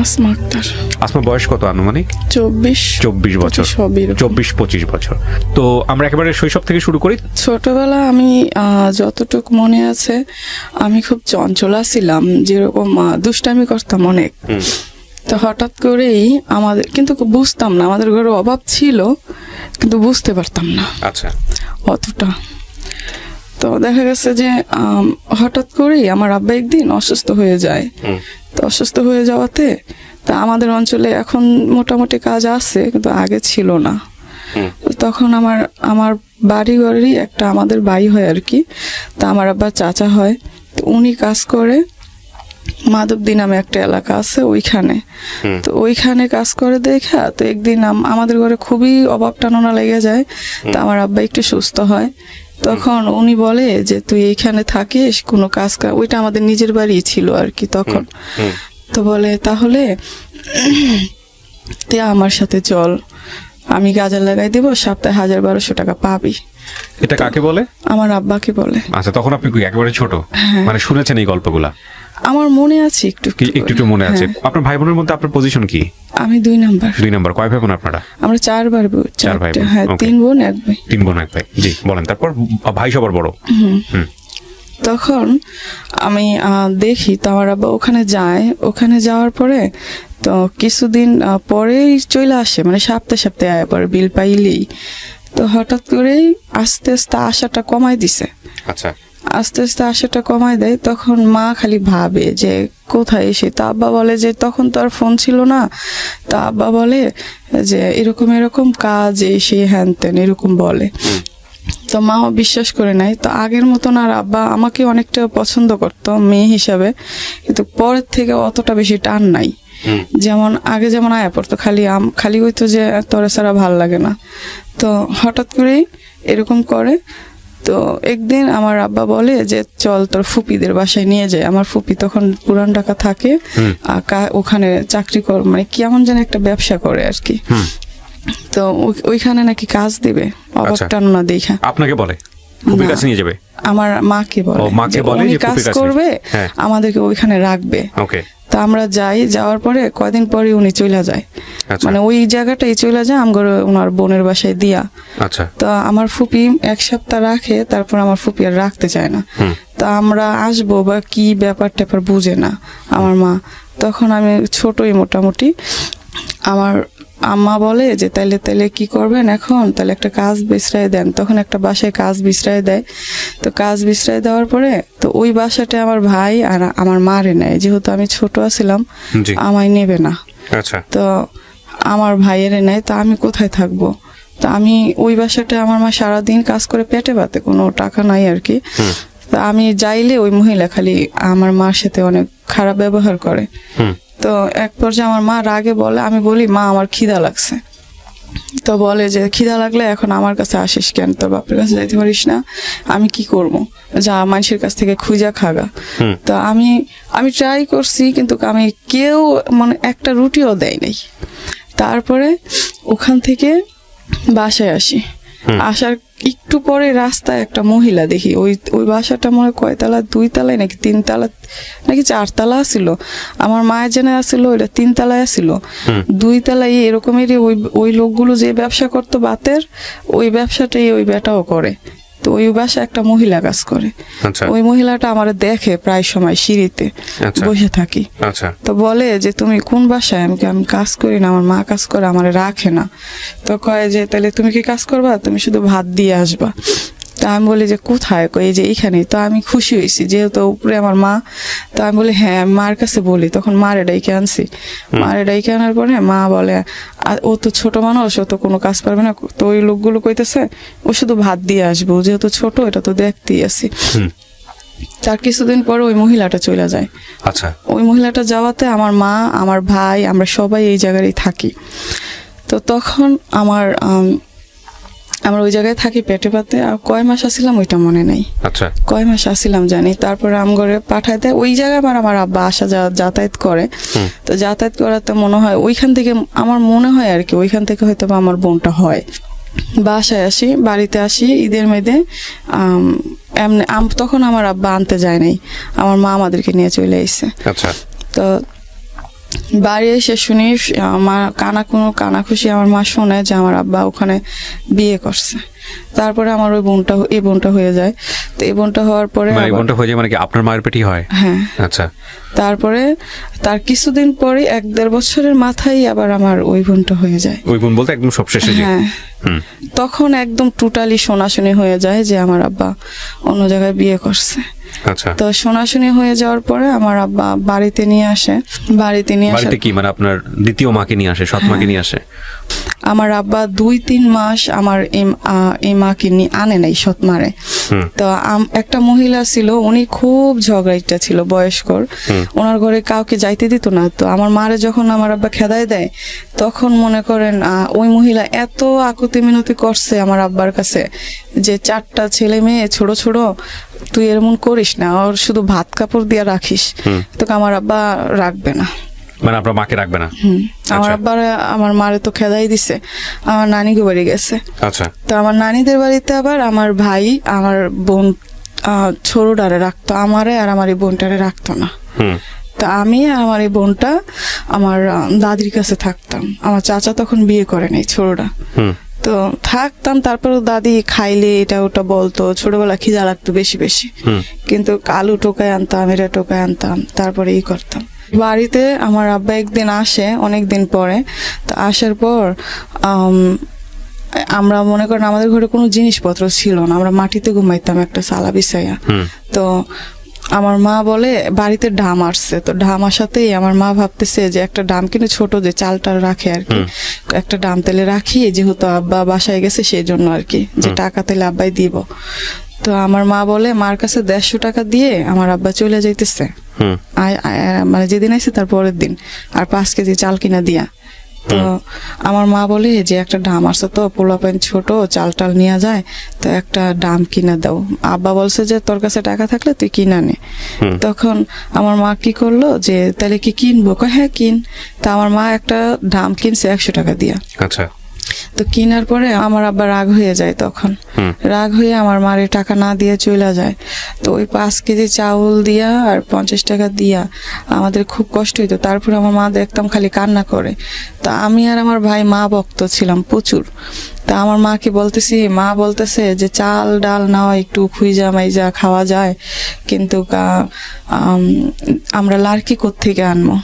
আসমা আক্তার। আসমা বয়স কত আনুমানিক? 24 বছর। 24-25 বছর। তো আমরা একেবারে শৈশব থেকে শুরু করি। ছোটবেলা আমি যতটুকু মনে আছে আমি খুব চঞ্চলা ছিলাম, যেরকম দুষ্টামি করতাম অনেক। তো হঠাৎ করেই আমাদের, কিন্তু বুঝতাম না, আমাদের ঘরে অভাব ছিল কিন্তু বুঝতে পারতাম না আচ্ছা অতটা। তো দেখা গেছে যে হঠাৎ করেই আমার আব্বা একদিন অসুস্থ হয়ে যায়। তো অসুস্থ হয়ে যাওয়াতে তা আমাদের অঞ্চলে এখন মোটামুটি কাজ আছে কিন্তু আগে ছিল না। তখন আমার বাড়ি ঘরেরই একটা আমাদের বাড়ি হয় আর কি। তা আমার আব্বার চাচা হয়, তো উনি কাজ করে মাধবদী নামে একটা এলাকা আছে ওইখানে। তো ওইখানে কাজ করে দেখা তো একদিন আমাদের ঘরে খুবই অভাব টাননা লেগে যায়। তো আমার আব্বা একটু সুস্থ হয়, তখন উনি বলে যে তুই এইখানে থাকিস, কোনো কাজ ওইটা আমাদের নিজের বাড়ি ছিল আর কি তখন। তো বলে তাহলে তুই আমার সাথে চল, আমি গাজা লাগাই দিব, সপ্তাহে 1000-1200 টাকা পাবি। এটা কাকে বলে? আমার আব্বাকে বলে। আচ্ছা, তখন আপনি কি একেবারে ছোট? মানে শুনেছেন এই গল্পগুলা? আমার মনে আছে একটু একটু মনে আছে। আপনার ভাই বোনের মধ্যে আপনার পজিশন কি? আমি 2 নাম্বার। 2 নাম্বার। কয় ভাই বোন আপনারা? আমরা 4 ভাই বোন। 4 ভাই বোন। হ্যাঁ, 3 বোন 1 ভাই। 3 বোন 1 ভাই। জি বলেন। তারপর ভাই সবার বড়। তখন আমি দেখি তো আমার আব্বা ওখানে যায়। ওখানে যাওয়ার পরে তো কিছুদিন পরেই চলে আসে, মানে সপ্তাহে আবার বিল পাইলেই। তো হঠাৎ করেই আস্তে আস্তে আশাটা কমাই দিছে। আচ্ছা। আস্তে আস্তে আশাটা কমাই দেয়। তখন মা খালি ভাবে যে কোথায় এসে। তা আব্বা বলে যে তখন তো আর ফোন ছিল না। তা আব্বা বলে যে এরকম এরকম কাজ এসে হ্যান তেন এরকম বলে। তো মাও বিশ্বাস করে নাই। তো আগের মতন আর আব্বা আমাকে অনেকটা পছন্দ করতো মেয়ে হিসাবে, কিন্তু পরের থেকে অতটা বেশি টান নাই। যেমন আগে যেমন আয়া পড়তো, খালি হইতো যে তোরা ছাড়া ভাল লাগে না। তো হঠাৎ করেই এরকম করে। তো একদিন আমার আব্বা বলে যে চল তোর ফুপিদের বাসায় নিয়ে যায়। আমার ফুপি তখন পুরান ঢাকা থাকে, ওখানে চাকরি কর, মানে কেমন যেন একটা ব্যবসা করে আর কি। তো ওইখানে নাকি কাজ দিবে, অবাকটা না দেখা। আপনাকে বলে ফুপির কাছে নিয়ে যাবে? আমার মাকে বলে। মাকে বলে যে কাজ করবে, আমাদেরকে ওইখানে রাখবে। ওকে। তা আমরা যাই, যাওয়ার পরে কয়দিন পরে উনি চলে যায়। মানে ওই জায়গাটাই চলে যায় আমার ওনার বোনের বাসায় দিয়া। আচ্ছা। তো আমার ফুপি 1 সপ্তাহ রাখে, তারপর আমার ফুপি আর রাখতে চায় না। তা আমরা আসবো বা কি ব্যাপার ট্যাপার বুঝে না আমার মা। তখন আমি ছোটই মোটামুটি। আমার আম্মা বলে যে তাইলে কি করবেন এখন, তাহলে একটা কাজ বিছরাই দেন। তখন একটা বাসায় কাজ বিছরাই দেয়। তো কাজ বিছরাই দেওয়ার পরে তো ওই বাসাটা আমার ভাই আর আমার মারে নেয়, যেহেতু আমি ছোট ছিলাম আমায় নেবে না। আচ্ছা। তো আমার ভাইয়েরে নেয়। তো আমি কোথায় থাকবো? তো আমি ওই বাসাটা আমার মা সারাদিন কাজ করে পেটে পাতে, কোনো টাকা নাই আর কি। তো আমি যাইলে ওই মহিলা খালি আমার মার সাথে অনেক খারাপ ব্যবহার করে। তো এক পর্যায়ে আমার মা রাগে বলে, আমি বলি মা আমার খিদা লাগছে। তো বলে যে খিদা লাগলে এখন আমার কাছে আসিস কেন, তোর বাপের কাছে যাইতে পারিস না? আমি কি করবো, যা মানুষের কাছ থেকে খুঁজা খাগা। তো আমি ট্রাই করছি, কিন্তু আমি কেউ মানে একটা রুটিও দেয় নাই। তারপরে ওখান থেকে বাসায় আসি। আসার একটু পরে রাস্তায় একটা মহিলা দেখি। ওই বাসাটা মনে হয় কয়তলা, 2 তলায় নাকি 3 তলা নাকি 4 তলা ছিল। আমার মায়ের জেনে আসছিল ওইটা 3 তলায় আসছিল। 2 তলায় এরকমেরই ওই লোকগুলো যে ব্যবসা করতো বাতের, ওই ব্যবসাটাই ওই বেটাও করে। তো ওই বাসায় একটা মহিলা কাজ করে। ওই মহিলাটা আমার দেখে প্রায় সময় সিঁড়িতে বসে থাকি। তো বলে যে তুমি কোন বাসায়? আমি কাজ করি না, আমার মা কাজ করে, আমার রাখে না। তো কয় যে তাহলে তুমি কি কাজ করবা? তুমি শুধু ভাত দিয়ে আসবা। তা আমি বলি যে কোথায়? এই যে এইখানেই। তো আমি খুশি হয়েছি যেহেতু উপরে আমার মা। তো আমি বলি হ্যাঁ, আমি মার কাছে বলি। তখন মারে ডাইকে আনছি। মারে ডাইকে আনার পরে মা বলে ও তো ছোট মানুষ, ও তো কোনো কাজ পারবে না। তো ওই লোকগুলো কইতেছে ও শুধু ভাত দিয়ে আসবো, যেহেতু ছোট, এটা তো দেখতেই আছি। তার কিছুদিন পরে ওই মহিলাটা চলে যায়। আচ্ছা। ওই মহিলাটা যাওয়াতে আমার মা, আমার ভাই, আমরা সবাই এই জায়গায় থাকি। তো তখন আমরা ওই জায়গায় থাকি পেটে পাতে। আর কয় মাস আসছিলাম ওইটা মনে নাই। আচ্ছা। কয় মাস আসছিলাম জানি। তারপরে আমগরে পাঠায় দেয় ওই জায়গায়। আমার আব্বা আসা যাতায়াত করে। তো যাতায়াত করাতে মনে হয় ওইখান থেকে, আমার মনে হয় আর কি, ওইখান থেকে হয়তো বা আমার বোনটা হয়। বাসায় আসি, বাড়িতে আসি ঈদের মেয়েদে। এমনি তখন আমার আব্বা আনতে যায় নাই, আমার মা আমাদেরকে নিয়ে চলে আসছে। আচ্ছা। তো বাড়ি এসে শুনি মা কানাখুশি আমার মা শোনে যে আমার আব্বা ওখানে বিয়ে করছে। তারপরে আমার এই বোনটা হয়ে যায়। তো এই বোনটা হওয়ার পরে মানে এই বোনটা হয়ে যায় মানে কি আপনার মায়ের পেটই হয়? হ্যাঁ। আচ্ছা। তারপরে তার কিছুদিন পরে 1-1.5 বছরের মাথায় আবার আমার ওই বোনটা হয়ে যায়। ওই বোন বলতে একদম সবশেষে যে? হ্যাঁ। তখন একদম টোটালি শোনাশুনি হয়ে যায় যে আমার আব্বা অন্য জায়গায় বিয়ে করছে। আচ্ছা। তো শোনাশুনি হয়ে যাওয়ার পরে আমার আব্বা বাড়িতে নিয়ে আসে। বাড়িতে কি মানে আপনার দ্বিতীয় মাকে নিয়ে আসে, সৎ মাকে নিয়ে আসে? আমার আব্বা 2-3 মাস আমার এই মাকে নিয়ে আনে নাই, সৎ মারে। তো একটা মহিলা ছিল, উনি খুব ঝগড়াইটা ছিল, বয়স্কর। ওনার ঘরে কাউকে যাইতে দিত না। তো আমার মারে যখন আমার আব্বা খেদাই দেয়, তখন মনে করেন ওই মহিলা এত আকুতি মিনতি করছে আমার আব্বার কাছে যে 4টা ছেলে মেয়ে ছোট ছোট, তুই এরকম করিস না, ওর শুধু ভাত কাপড় দিয়ে রাখিস, তোকে আমার আব্বা রাখবে না। মানে আপনার মাকে রাখবে না? আমার আব্বার আমার মারে তো খেদাই দিছে, আমার নানিকে বাড়ি গেছে। আচ্ছা। তো আমার নানিদের বাড়িতে আবার আমার ভাই আমার বোন ছোটটারে রাখতো, আমারে আর আমার এই বোনটারে রাখতো না। তো আমি আর আমার এই বোনটা আমার দাদির কাছে থাকতাম। আমার চাচা তখন বিয়ে করে নাই, ছোটটা। তো থাকতাম। তারপরে দাদি খাইলে এটা ওটা বলতো, ছোটবেলা খিদা লাগতো বেশি বেশি, কিন্তু আলু টোকায় আনতাম, এটা টোকায় আনতাম, তারপরে করতাম। বাড়িতে আমার আব্বা একদিন আসে অনেকদিন পরে। তো আসার পর আমরা মনে করেন আমাদের ঘরে কোনো জিনিসপত্র ছিল না, আমরা মাটিতে ঘুমাইতাম একটা সালা বিছাইয়া। তো আমার মা বলে বাড়িতে ডাম আসছে। তো ডাম আসাতেই আমার মা ভাবতেছে যে একটা ডাম কিন্তু ছোট যে চালটা রাখে আর কি, একটা ডাম তেলে রাখি, যেহেতু আব্বা বাসায় গেছে সেই জন্য আর কি, যে টাকা তেলে আব্বাই দিব। তো আমার মা বলে মার কাছে 150 টাকা দিয়ে আমার আব্বা চলে যাইতেছে, মানে যেদিন আইছে তার পরের দিন, আর 5 কেজি চাল কিনা দিয়া। তো আমার মা বলে যে একটা ডাম আসছে, তো পোলাপাইন ছোট, চাল টাল নিয়ে যায়, তো একটা ডাম কিনা দাও। আব্বা বলছে যে তোর কাছে টাকা থাকলে তুই কিনা নে। তখন আমার মা কি করলো যে তাহলে কি কিনবো, হ্যাঁ কিন। তা আমার মা একটা ডাম কিনছে 100 টাকা দিয়া। আচ্ছা। তো কেনার পরে আমার আব্বা রাগ হয়ে যায়, তখন রাগ হয়ে আমার মারে টাকা না দিয়ে চলে যায়। তো ওই 5 কেজি চাউল দিয়া আর 50 টাকা দিয়া আমাদের খুব কষ্ট হইতো। তারপরে আমার মা দেখতাম খালি কান্না করে। তো আমি আর আমার ভাই মা ভক্ত ছিলাম প্রচুর। তা আমার মাকে বলতেছি, মা বলতেছে যে চাল ডাল নাও একটু খুইজা মাইজা খাওয়া যায়, কিন্তু আমরা লাড়কি কোত্থেকে আনবো,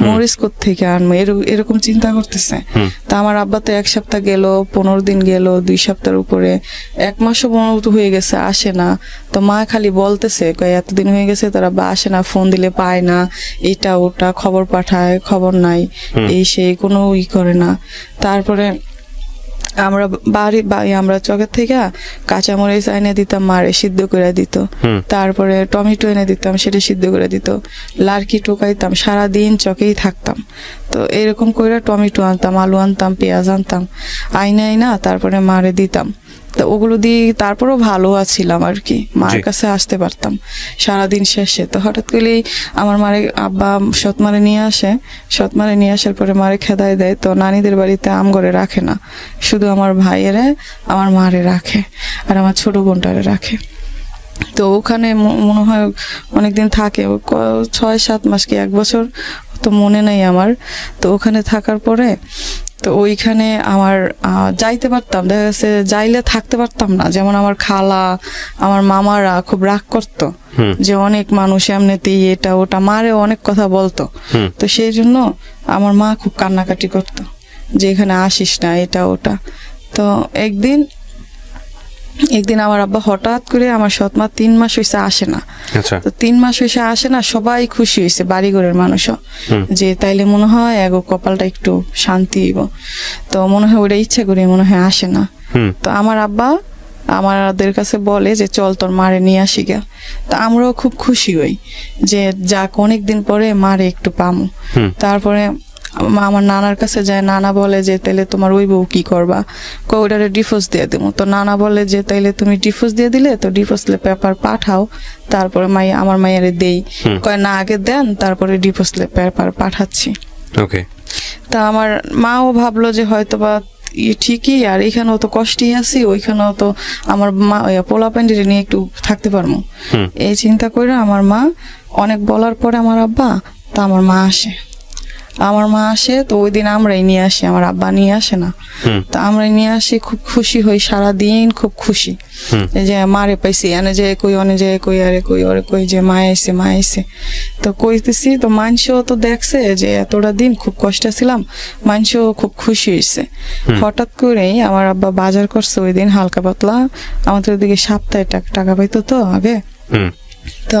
মরিচ কোত্থেকে আনবো, এরকম চিন্তা করতেছে। তা আমার আব্বা তো 1 সপ্তাহ গেল, 15 দিন গেল, 2 সপ্তাহের উপরে, 1 মাসও 15 হয়ে গেছে, আসে না। তো মা খালি বলতেছে এতদিন হয়ে গেছে তোর আব্বা আসে না, ফোন দিলে পায় না, এটা ওটা খবর পাঠায়, খবর নাই, এই সেই কোনো করে না। তারপরে আমরা আমরা চকের থেকে কাঁচামরিচ এনে দিতাম, মারে সিদ্ধ করে দিত। তারপরে টমেটো এনে দিতাম, সেটা সিদ্ধ করে দিত। লাড়কি টোকাইতাম, সারাদিন চকেই থাকতাম। তো এরকম করে টমেটো আনতাম, আলু আনতাম, পেঁয়াজ আনতাম, আইনা তারপরে মারে দিতাম। তো ওগুলো দিয়ে তারপরও ভালো আছিলাম আর কি, মার কাছে আসতে পারতাম সারাদিন শেষে। তো হঠাৎ করেই আমার মারে আব্বা সৎমারে নিয়ে আসে, সৎমারে নিয়ে আসার পরে মারে খেদাই দেয়। তো নানিদের বাড়িতে আমগরে রাখে না, শুধু আমার ভাইয়েরে আমার মারে রাখে আর আমার ছোট বোনটারে রাখে। তো ওখানে মনে হয় অনেকদিন থাকে, 6-7 মাস কি 1 বছর, তো মনে নেই আমার। তো ওখানে থাকার পরে তো ওইখানে আমার যাইতে পারতাম, দেখা গেছে যাইলে থাকতে পারতাম না। যেমন আমার খালা, আমার মামারা খুব রাগ করতো যে অনেক মানুষ এমনিতেই এটা ওটা, মারে অনেক কথা বলতো। তো সেই জন্য আমার মা খুব কান্নাকাটি করতো যে এখানে আসিস না, এটা ওটা। তো একদিন আমার আব্বা হঠাৎ করে, আমার সৎমা 3 মাস হয়েছে আসে না। তো 3 মাস হয়েছে আসে না, সবাই খুশি হয়েছে, বাড়িঘরের মানুষও, যে তাইলে মনে হয় এগো কপালটা একটু শান্তি হইব। তো মনে হয় ওটা ইচ্ছা করে মনে হয় আসে না। তো আমার আব্বা আমাদের কাছে বলে যে চল তোর মারে নিয়ে আসি গা। তা আমরাও খুব খুশি হই যে যাক অনেকদিন পরে মারে একটু পামু। তারপরে আমার নানার কাছে যায়, নানা বলে যে তাইলে তোমার ওই বউ কি করবা, ওইটারে ডিভোর্স দিয়ে দেবো। তো নানা বলে যে তাইলে তুমি ডিভোর্স দিয়ে দিলে তো ডিভোর্স পেপার পাঠাও, তারপরে আমার মাইয়ারে দেই। কয় না আগে দেন, তারপরে ডিভোর্স পেপার পাঠাচ্ছি। তা আমার মাও ভাবলো যে হয়তো বা ঠিকই, আর এখানেও তো কষ্টই আছি, ওইখানেও তো আমার মা পোলা প্যান্ডেরে নিয়ে একটু থাকতে পারবো, এই চিন্তা করে আমার মা অনেক বলার পরে আমার আব্বা, তা আমার মা আসে। আমার মা আসে, তো ওই দিন আমরাই নিয়ে আসি, আমার আব্বা নিয়ে আসে না। তো আমরাই নিয়ে আসি, খুব খুশি হই, সারাদিন খুব খুশি। এই যে মারে পাইছি, এনে যে কই, অনে যে কই, আরে কই, ওরে কই, যে মা আইছে, মা আইছে। তো কইতেছি, তো মানুষও তো দেখছে যে এতটা দিন খুব কষ্টে ছিলাম, মানুষও খুব খুশি হয়েছে। হঠাৎ করেই আমার আব্বা বাজার করছে ওই দিন হালকা পাতলা, আমাদের ওদিকে সপ্তাহে টাকা পাইতো তো আগে। তো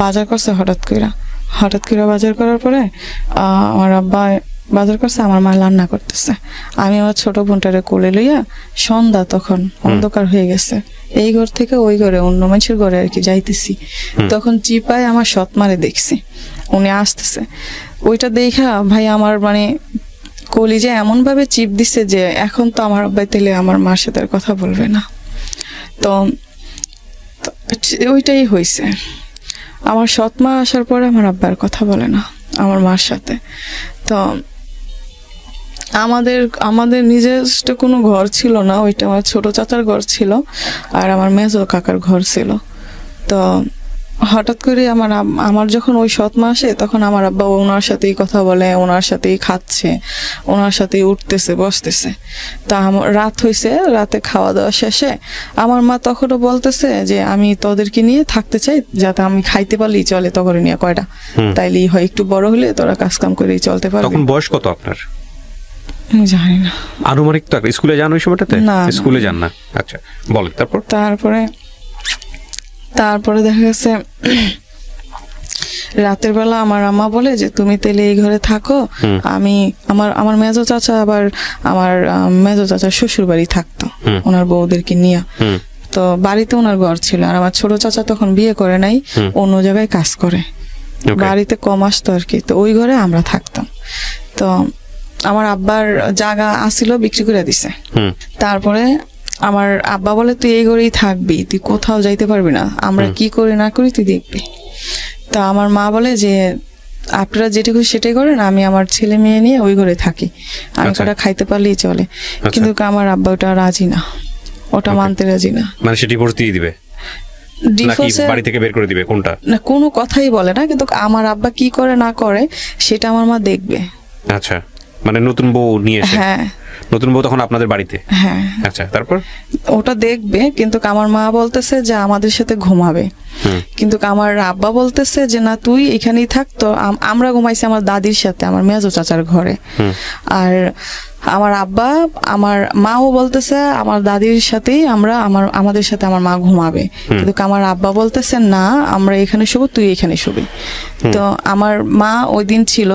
বাজার করছে হঠাৎ করে বাজার করার পরে আমার আব্বা বাজার করছে, আমার মা রান্না করতেছে। আমি আমার ছোট বোনটারে কোলে লইয়া, সন্ধ্যা তখন, অন্ধকার হয়ে গেছে, এই ঘর থেকে ওই ঘরে, অন্য মানুষের ঘরে আর কি যাইতেছি। তখন চিপায় আমার সৎ মারে দেখছি, উনি আসতেছে। ওইটা দেখা ভাই আমার মানে কলিজা এমন ভাবে চিপ দিছে যে এখন তো আমার আব্বাই তাইলে আমার মার সাথে আর কথা বলবে না। তো ওইটাই হয়েছে। আমার সৎ মা আসার পরে আমার আব্বার কথা বলে না আমার মার সাথে। তো আমাদের নিজস্ব কোনো ঘর ছিল না, ওইটা আমার ছোট চাচার ঘর ছিল, আর আমার মেজো কাকার ঘর ছিল। তো হঠাৎ করে আমার যখন ওই সৎ মা আসে, তখন আমার আব্বা ওনার সাথেই কথা বলে, ওনার সাথেই খাচ্ছে, ওনার সাথেই উঠতেছে বসতেছে। তা রাত হয়েছে, রাতে খাওয়া দাওয়া শেষে আমার মা তখনও বলতেছে যে আমি তোদেরকে নিয়ে থাকতে চাই, যাতে আমি খাইতে পারলেই চলে, তখন নিয়ে কয়টা তাইলেই হয়, একটু বড় হলে তোরা কাজ কাম করেই চলতে পারবি। তখন বয়স কত আপনার? আমি জানি না, আনুমানিক। তো স্কুলে যান ওই সময়টাতে? না, স্কুলে যান না। আচ্ছা, বলেন। তারপরে দেখা গেছে রাতের বেলা আমার আম্মা বলে যে তুমি তাহলে এই ঘরে থাকো, আমি আমার মেজো চাচা, আবার আমার মেজো চাচার শ্বশুর বাড়ি থাকতো ওনার বউদেরকে নিয়ে। তো বাড়িতে ওনার ঘর ছিল, আর আমার ছোট চাচা তখন বিয়ে করে নাই, অন্য জায়গায় কাজ করে, বাড়িতে কম আসতো আর কি। তো ওই ঘরে আমরা থাকতাম। তো আমার আব্বার জায়গা আসিল, বিক্রি করে দিছে। তারপরে আমার আব্বা বলে তুই এই ঘরেই থাকবি, তুই কোথাও যাইতে পারবি না, আমরা কি করি না করি তুই দেখবি। তা আমার মা বলে যে আপনারা যেটুকু সেটাই করেন, আমি আমার ছেলে মেয়ে নিয়ে ওই ঘরে থাকি, আমি ওটা খাইতে পারলেই চলে। কিন্তু আমার আব্বা ওটা রাজি না, ওটা মানতে রাজি না। মানে সেটি ভর্তি দিবে, বাড়ি থেকে বের করে দিবে, কোনটা না, কোনো কথাই বলে না। কিন্তু আমার আব্বা কি করে না করে সেটা আমার মা দেখবে। আচ্ছা, মানে নতুন বউ নিয়ে এসে? হ্যাঁ, নতুন বউ তখন আপনাদের বাড়িতে? হ্যাঁ। আচ্ছা, তারপর ওটা দেখবে, কিন্তু আমার মা বলতেছে যে আমাদের সাথে ঘুমাবে, কিন্তু আমার আব্বা বলতেছে যে না তুই এখানেই থাক। তো আমরা ঘুমাইছি আমার দাদির সাথে, আমার মেজো চাচার ঘরে। আর আমার আব্বা, আমার মাও বলতেছে আমার দাদির সাথেই আমাদের সাথে আমার মা ঘুমাবে, কিন্তু আমার আব্বা বলতেছে না আমরা এখানে শুবো, তুই এখানে শুবি। তো আমার মা ওই দিন ছিল,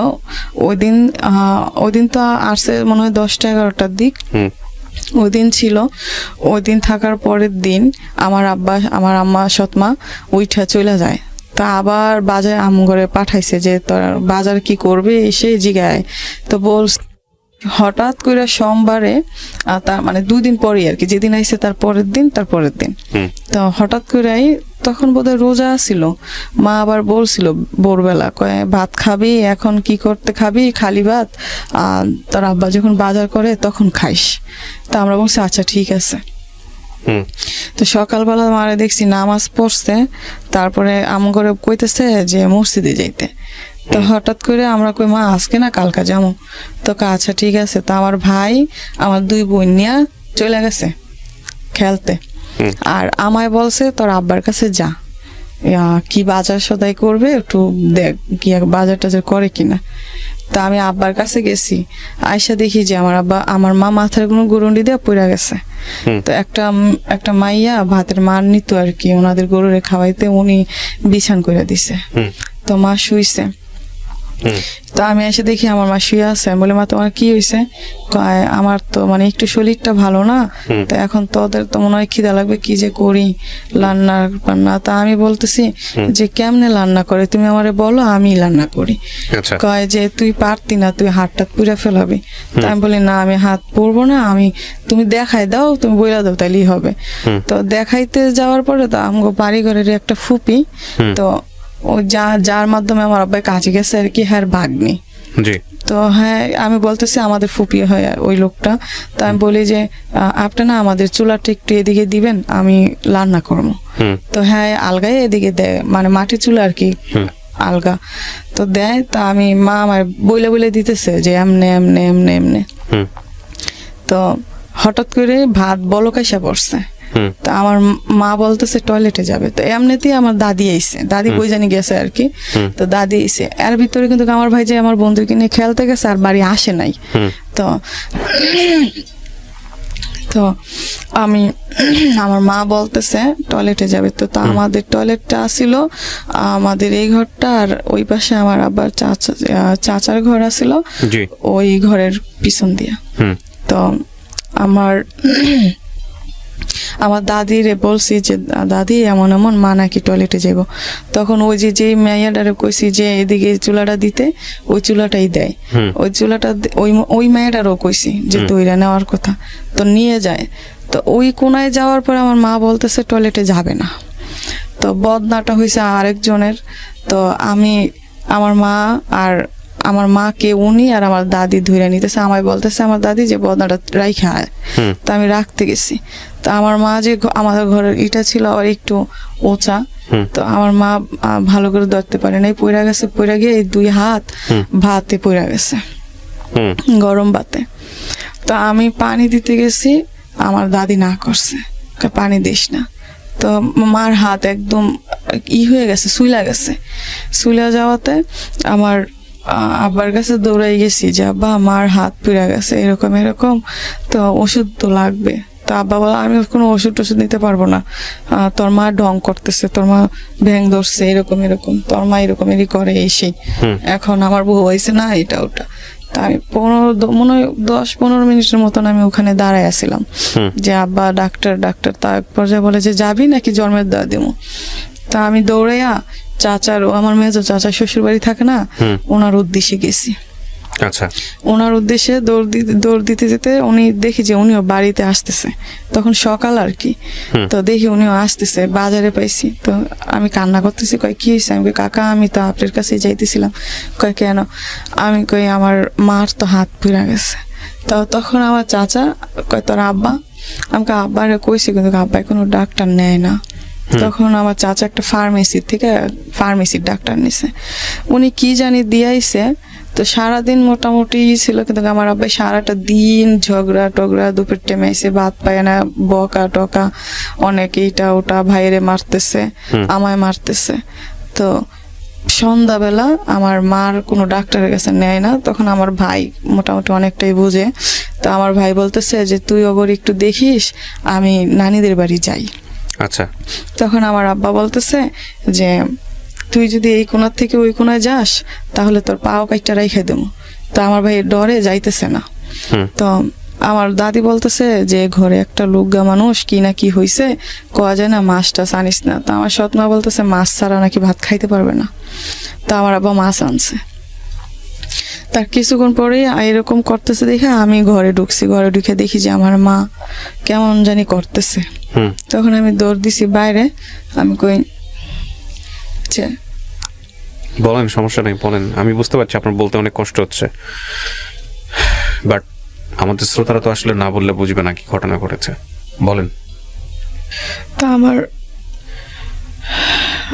ওই দিন তো আসছে মনে হয় 10টা-11টার দিক। ওই দিন ছিল, ওই দিন থাকার পরের দিন আমার আম্মা সৎমা উইঠা চলে যায়। তা আবার বাজার আমঘরে পাঠাইছে যে তোর বাজার কি করবে, এসে জিগায়। তো বল হঠাৎ করে সোমবারে, তার মানে 2 দিন পরে আর কি, যেদিন আইছে তার পরের দিন তো হঠাৎ করেই, তখন বোধহয় রোজা ছিল, মা আবার বলছিল ভোরবেলা কয়ে ভাত খাবি, এখন কি করতে খাবি, খালি ভাত, তোর আব্বা যখন বাজার করে তখন খাইস। তা আমরা বলছি আচ্ছা ঠিক আছে। তো সকালবেলা মারে দেখছি নামাজ পড়ছে, তারপরে আমঘরে কইতেছে যে মসজিদে যাইতে। তো হঠাৎ করে আমরা কই মা আজকে না কালকা যাবো। তো আচ্ছা ঠিক আছে। তো আমার ভাই আমার 2 বোন নিয়ে চলে গেছে খেলতে, আর আমায় বলছে তোর আব্বার কাছে যা, কি বাজার সদাই করবে একটু দেখ, কি বাজার টাজার করে কিনা। তা আমি আব্বার কাছে গেছি, আয়সা দেখি যে আমার মা মাথার কোনো গুরুন্ডি দিয়ে পড়ে গেছে। তো একটা মাইয়া ভাতের মার নিত আর কি, ওনাদের গরুরে খাওয়াইতে, উনি বিছান করে দিছে। তো মা শুইছে। তো আমি এসে দেখি আমার মা শুয়ে আছে। আমি বলি মা তোমার কি হয়েছে? আমার তো মানে একটু শরীরটা ভালো না, তো এখন তোদের তো মনে হয় খিদা লাগবে, কি যে করি রান্না। তা আমি বলতেছি যে কেমনে রান্না করে তুমি আমারে বলো, আমি রান্না করি। কয় যে তুই পারতি না, তুই হাতটা পুড়ে ফেলাবি। তা আমি বলি না আমি হাত পুড়বো না, তুমি দেখাই দাও, তুমি বইলা দাও তাইলেই হবে। তো দেখাইতে যাওয়ার পরে তো আমগো বাড়ি ঘরের একটা ফুপি, তো ও যার মাধ্যমে আমার আব্বাই কাজে গেছে আর কি, হ্যাঁ ভাগ্নি। তো হ্যাঁ আমি বলতেছি আমাদের ফুপি হয় ওই লোকটা। তো আমি বলি যে আপনি না আমাদের চুলাটা একটু এদিকে দিবেন, আমি রান্না করবো। তো হ্যাঁ আলগায় এদিকে দেয়, মানে মাটির চুলা আর কি, আলগা। তো দেয়, তা আমি মা আমার বইলে বইলে দিতেছে যে এমনে এমনে এমনে এমনে। তো হঠাৎ করে ভাত বলকাইসা পড়ছে। তো আমার মা বলতেছে টয়লেটে যাবে, তো এমনিতেই আমার দাদি আইছে, দাদি কই জানি গেছে আর কি। তো দাদি আইছে, এর ভিতরে কিন্তু আমার ভাই যে আমার বন্ধুকে নিয়ে খেলতে গেছে আর বাড়ি আসে নাই। তো তো আমি আমার মা বলতেছে টয়লেটে যাবে, তো আমাদের টয়লেটটা ছিল আমাদের এই ঘরটা, আর ওই পাশে আমার আবার চাচার ঘর আছিল ওই ঘরের পিছন দিয়া। তো আমার দাদিরে বলছি যে দাদি এমন এমন মা নাকি টয়লেটে যাব। তখন ওই যে মেয়াটারে কইছি যে এদিকে চুলাটা দিতে, ওই চুলাটাই দেয়। ওই চুলাটা ওই মেয়াটারও কইছি যে তৈরা নেওয়ার কথা, তো নিয়ে যায়। তো ওই কোনায় যাওয়ার পর আমার মা বলতেছে টয়লেটে যাবে না। তো বদনাটা হয়েছে আরেকজনের। তো আমার মাকে উনি আর আমার দাদি ধরে নিতেছে, আমায় বলতেছে আমার দাদি যে বদনাটা রাইখা আয়। তো আমি রাখতে গেছি। তো আমার মা যে আমাদের ঘরের ইটা ছিল আর একটু উঁচা, তো আমার মা ভালো করে ধরতে পারে নাই, পইরা গেছে। পইরা গিয়ে এই 2 হাত ভাতে পইরা গেছে, গরম ভাতে। তো আমি পানি দিতে গেছি, আমার দাদি না করছে, পানি দিস না। তো মার হাত একদম হয়ে গেছে, সুইলা গেছে। সুইলা যাওয়াতে আমার আব্বার কাছে দৌড়াই গেছি যে আব্বা মার হাত পুড়ে গেছে, এরকম এরকম, তো ওষুধ তো লাগবে। তো আব্বা বলে আমি কোনো ওষুধ টষুধ নিতে পারবো না, তোর মা ঢং করতেছে, তোর মা ভ্যাং ধরছে, এরকম এরকম, তোর মা এরকম এরই করে এসে এখন আমার বউ হয়েছে না এটা ওটা। তা আমি 10-15 মিনিটের মতন আমি ওখানে দাঁড়ায় আসছিলাম যে আব্বা ডাক্তার। তার পর্যায়ে বলে যে যাবি নাকি জন্মের দেওয়া দিব। তা আমি দৌড়াইয়া আমার মেজো চাচা শ্বশুর বাড়ি থাকে না, ওনার উদ্দেশ্যে গেছি। আচ্ছা, ওনার উদ্দেশ্যে দৌড় দিতে যেতে উনি দেখি যে উনিও বাড়িতে আসতেছে, তখন সকাল আর কি। তো দেখি উনিও আসতেছে, বাজারে পাইছি। তো আমি কান্না করতেছি, কয় কি হয়েছে? আমি কই কাকা আমি তো আপনার কাছে যাইতেছিলাম। কয় কেন? আমি কই আমার মার তো হাত পুড়ে গেছে। তো তখন আমার চাচা কয় তোর আব্বা? আমাকে আব্বারে কইছি, কিন্তু আব্বাই কোনো ডাক্তার নেয় না। তখন আমার চাচা একটা ফার্মেসির ডাক্তার নিছে, উনি কি জানি দিয়াইছে। তো সারাদিন মোটামুটি ছিল, কিন্তু আমার আব্বাই সারাটা দিন ঝগড়া টগড়া, দুপুর টাইমে এসে ভাত পায় না, বকা টকা অনেক, এইটা ওটা, ভাইরে মারতেছে, আমায় মারতেছে। তো সন্ধ্যাবেলা আমার মার কোনো ডাক্তারের কাছে নেয় না, তখন আমার ভাই মোটামুটি অনেকটাই বুঝে। তো আমার ভাই বলতেছে যে তুই ওগর একটু দেখিস, আমি নানিদের বাড়ি যাই। আচ্ছা, তখন আমার আব্বা বলতেছে যে তুই যদি এই কোণার থেকে ওই কোণায় যাস তাহলে তোর পাও কাইটা রাইখা দেবো। তো আমার ভাই ডরে যাইতেছে না। তো আমার দাদি বলতেছে যে ঘরে একটা লুগা মানুষ কি না কি হইছে, কোয়া যায় না, মাছটা আনিস না। তো আমার সৎমা বলতেছে মাছ ছাড়া নাকি ভাত খাইতে পারবে না। তো আমার আব্বা মাছ আনছে। তার কিছুক্ষণ পরে এরকম করতেছে দেখে আমি ঘরে ঢুকছি। ঘরে ঢুকে দেখি যে আমার মা কেমন জানি করতেছে। তখন আমি দৌড় দিছি বাইরে। আমি কই বলেন, সমস্যা নেই, বলেন। আমি বুঝতে পারছি আপনার বলতে অনেক কষ্ট হচ্ছে, বাট আমাদের শ্রোতারা তো আসলে না বললে বুঝবে না কি ঘটনা ঘটেছে। বলেন। তা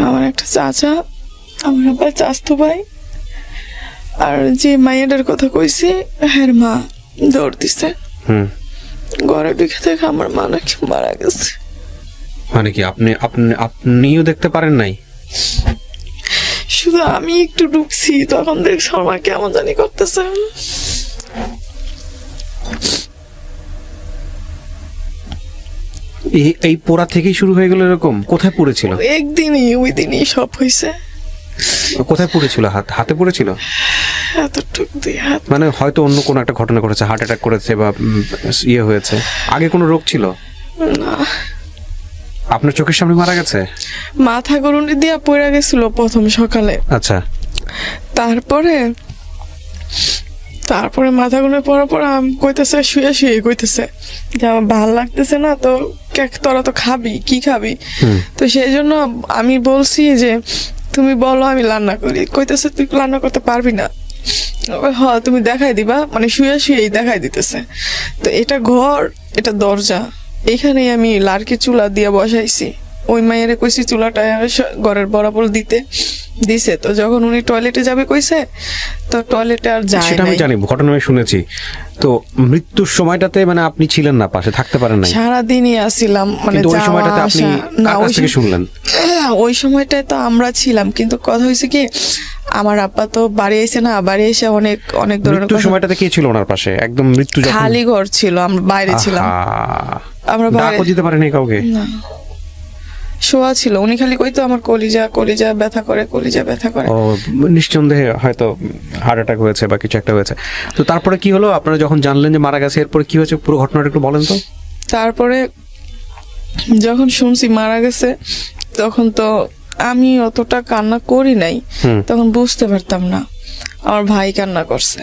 আমার একটা চাচা, আমার আবার চাচতো ভাই, আর যে মাইয়াটার কথা কইছি হ্যাঁ মা দৌড় দিছে। ঘরে ঢুকে দেখে আমার মা নাকি মারা গেছে। মানে কি আপনিও দেখতে পারেন নাই? শুধু আমি একটু ঢুকছি, তখন দেখ শর্মা কেমন জানি করতেছে। এই পোড়া থেকেই শুরু হয়ে গেল এরকম? কোথায় পড়েছিল? ওই দিনই সব হয়েছে। কোথায় পড়েছিল? হাতে পড়েছিল? মানে হয়তো অন্য কোনো একটা ঘটনা ঘটেছে, হার্ট অ্যাটাক করেছে বা হয়েছে। আগে কোনো রোগ ছিল না? আপনার চোখের সামনে মারা গেছে? মাথা গরুনি দিয়া পড়ে গেছিল প্রথম সকালে। আচ্ছা, তারপরে মাথা গুনে পড়ার পর কইতেছে শুয়ে কইতেছে যে আমার ভাল লাগতেছে না, তো তোরা তো খাবি, কি খাবি? তো সেই জন্য আমি বলছি যে তুমি বলো আমি রান্না করি। কইতেছে তুই রান্না করতে পারবি না। হ তুমি দেখাই দিবা, মানে শুয়েই দেখাই দিতেছে। তো এটা ঘর, এটা দরজা, এখানেই আমি লার্কি চুলা দিয়ে বসাইছি। ওই মায়ের কইছি চুলাটা ঘরের বরাবর দিতে। দিছে। তো যখন উনি টয়লেটে যাবে কইছে, তো টয়লেটে আর যায় সেটা আমি নাই। জানি, ঘটনা আমি শুনেছি। তো মৃত্যুর সময়টাতে মানে আপনি ছিলেন না, পাশে থাকতে পারেন নাই, সারাদিনই আসছিলাম, মানে কিন্তু ওই যাওয়া সময়টাতে আপনি আসা। না, কার কাছ ওই থেকে শুনলেন? ওই সময়টায় তো আমরা ছিলাম, কিন্তু কথা হয়েছে কি, আমার আব্বা তো বাড়ি এসে না, বাড়ি এসে অনেক অনেক ধরনের মৃত্যুর কথা- সময়টাতে কে ছিল ওনার পাশে? একদম মৃত্যু যখন খালি ঘর ছিল, আমরা বাইরে ছিলাম। আহা, আমরা বাইরে ডাকও দিতে পারেনি কাউকে? না, শোয়া ছিল। উনি খালি কইতো আমার কলিজা কলিজা ব্যথা করে, কলিজা ব্যথা করে। ও, নিঃসন্দেহে হয়তো হার্ট অ্যাটাক হয়েছে বা কিছু একটা হয়েছে। তো তারপরে কি হলো? আপনারা যখন জানলেন যে মারা গেছে, এরপরে কি হয়েছে পুরো ঘটনাটা একটু বলেন তো। তারপরে যখন শুনছি মারা গেছে, তখন তো আমি অতটা কান্না করি নাই, তখন বুঝতে পারতাম না। আমার ভাই কান্না করছে।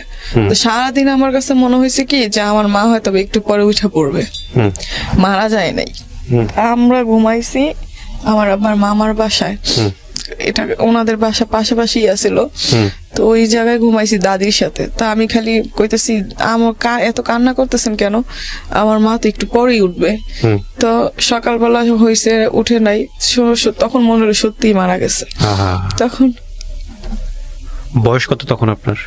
তো সারাদিন আমার কাছে মনে হয়েছে কি যে আমার মা হয়তো একটু পরে উঠে পড়বে, হুম মারা যায় নাই। হুম আমরা ঘুমাইছি আমার আব্বার মামার বাসায়, হুম এটা ওনাদের বাসা পাশাপাশি আছিল। হুম তো ওই জায়গায় ঘুমাইছি দাদির সাথে। তা আমি খালি কইতেছি আমার এত কান্না করতেছেন কেন, আমার মা তো একটু পরেই উঠবে। হুম। তো সকালবেলা হয়েছে, উঠে নাই। তখন মনে হলো সত্যিই মারা গেছে। আহা, তখন বয়স কত তখন আপনার?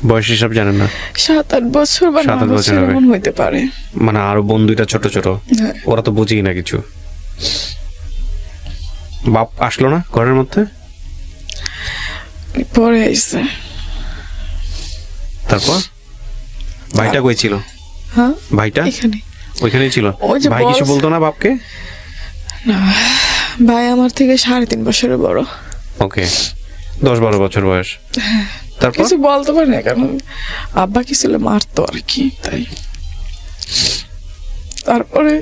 বয়স হিসাব জানেন না? 7-8 বছর বা 7-8 9 বছর বছর হবে। এমন হইতে পারে। মানে আরো বোন দুইটা ছোট ছোট, হ্যাঁ। ওরা তো বুঝেই না কিছু। বাপ আসলো না ঘরের মধ্যে? পরে আইছে। তারপর ভাইটা কই ছিল? হ্যাঁ, ভাইটা এখানে। ওইখানেই ছিল? ওই যে ভাই কিছু বস- বলতো না বাপকে? না, ভাই আমার থেকে 3.5 বছরের বড়। ওকে, 10-12 বছর বয়স। তারপর কিছু বলতে পারে না, কারণ আব্বা কি ছিল মারতো আর কি, তাই। তারপরে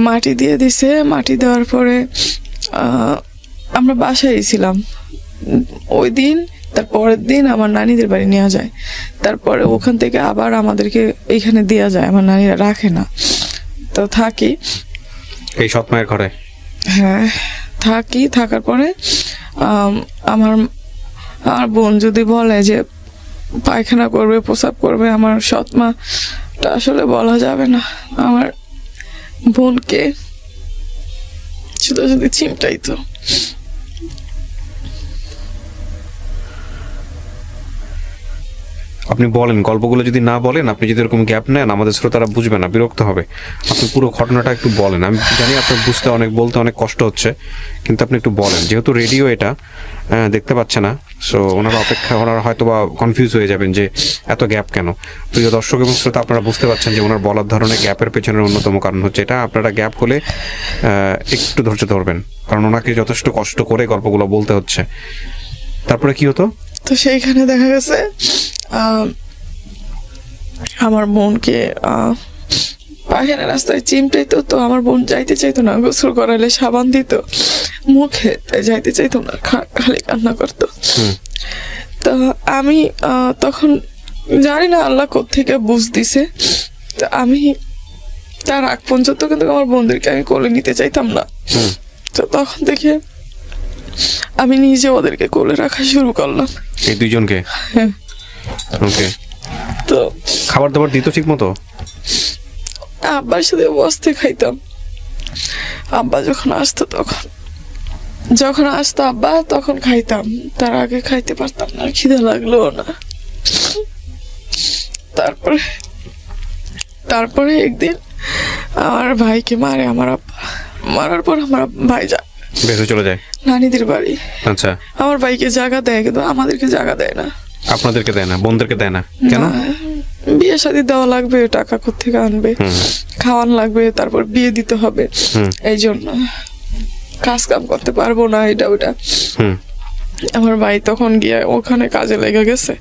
মাটি দিয়ে দিছে। মাটি দেওয়ার পরে আমরা বাসায় ছিলাম ওই দিন। তার পরের দিন আমার নানিদের বাড়ি নেওয়া যায়। তারপরে ওখান থেকে আবার আমাদেরকে এইখানে দেওয়া যায়, আমার নানিরা রাখে না। তো থাকি, এই সৎ মায়ের ঘরে? হ্যাঁ থাকি। থাকার পরে আমার আমার বোন যদি বলে যে পায়খানা করবে, প্রসাব করবে, আমার সৎ মাটা আসলে বলা যাবে না। আমার বোনকে শুধু শুধু চিমটাইতো। আপনি বলেন, গল্পগুলো যদি না বলেন, আপনি যদি এরকম গ্যাপ নেন, আমাদের শ্রোতারা বুঝবে না, বিরক্ত হবে। আপনি পুরো ঘটনাটা একটু বলেন। আমি জানি আপনার বুঝতে বলতে অনেক কষ্ট হচ্ছে, কিন্তু আপনি একটু বলেন। যেহেতু রেডিও এটা দেখতে পাচ্ছে না, সো ওনারা হয়তো বা কনফিউজ হয়ে যাবেন যে এত গ্যাপ কেন। প্রিয় দর্শক এবং শ্রোতা, আপনারা বুঝতে পারছেন যে ওনার বলার ধরনের গ্যাপের পেছনের অন্যতম কারণ হচ্ছে এটা। আপনারা গ্যাপ হলে একটু ধৈর্য ধরবেন, কারণ ওনাকে যথেষ্ট কষ্ট করে গল্পগুলো বলতে হচ্ছে। তারপরে কি হতো? তো সেইখানে দেখা গেছে আমার বোনকে পায়খানা রাস্তায় চিমটাইতো। তো আমার বোন যাইতে চাইতো না, গোসল করালে সাবান দিত মুখে, তাই যাইতে চাইতো না, খালি কান্না করতো। তো আমি তখন জানি না আল্লাহ কোত্থেকে বুঝ দিছে, তো আমি তার আগ পর্যন্ত কিন্তু আমার বোনদেরকে আমি কোলে নিতে চাইতাম না। তো তখন থেকে আমি নিজে ওদেরকে কোলে রাখা শুরু করলাম। এই দুইজনকে? হ্যাঁ। ওকে। তো খাবার দাবার দিত ঠিক মতো? আব্বার সাথে বসতে খাইতাম। আব্বা যখন আসতো আব্বা তখন খাইতাম, তার আগে খাইতে পারতাম না, খিদে লাগলো না। তারপরে একদিন আমার ভাইকে মারে আমার আব্বা। মারার পর আমার ভাই বেঁচে চলে যায় নানিদের বাড়ি। আচ্ছা, আমার ভাইকে জায়গা দেয়, কিন্তু আমাদেরকে জায়গা দেয় না। আপনাদেরকে দেয় না? বোনদেরকে দেয় না কেন? না, বিয়ে শাদী দেওয়া লাগবে, টাকা কোত্থেকে আনবে, খাওয়ান লাগবে, তারপর বিয়ে দিতে হবে, এই জন্য কাজ কাম করতে পারবো না, এটা ওটা। আমার ভাই তখন গিয়ে ওখানে কাজে লেগে গেছে।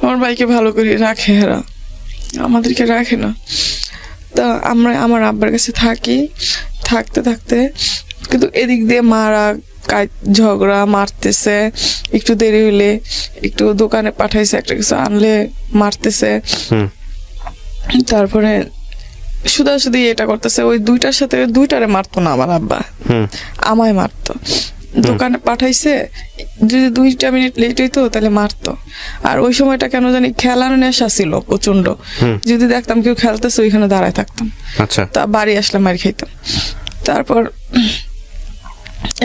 আমার ভাইকে ভালো করে রাখে, এরা আমাদেরকে রাখে না। তা আমরা আমার আব্বার কাছে থাকতে কিন্তু এদিক দিয়ে মারা, ঝগড়া, মারতেছে, একটু দেরি হইলে একটু দোকানে পাঠাইছে, একটা কিছু আনলে মারতেছে। তারপরে শুধু এটা করতেছে। ওই দুইটারে মারতো না আমার আব্বা, আমায় মারতো। দোকানে পাঠাইছে, যদি 2 মিনিট লেট হইতো তাহলে মারতো। আর ওই সময়টা কেন জানি খেলার নেশা ছিল প্রচন্ড। যদি দেখতাম কেউ খেলতেছে, ওইখানে দাঁড়ায় থাকতাম। আচ্ছা। তা বাড়ি আসলে মার খাইতাম। তারপর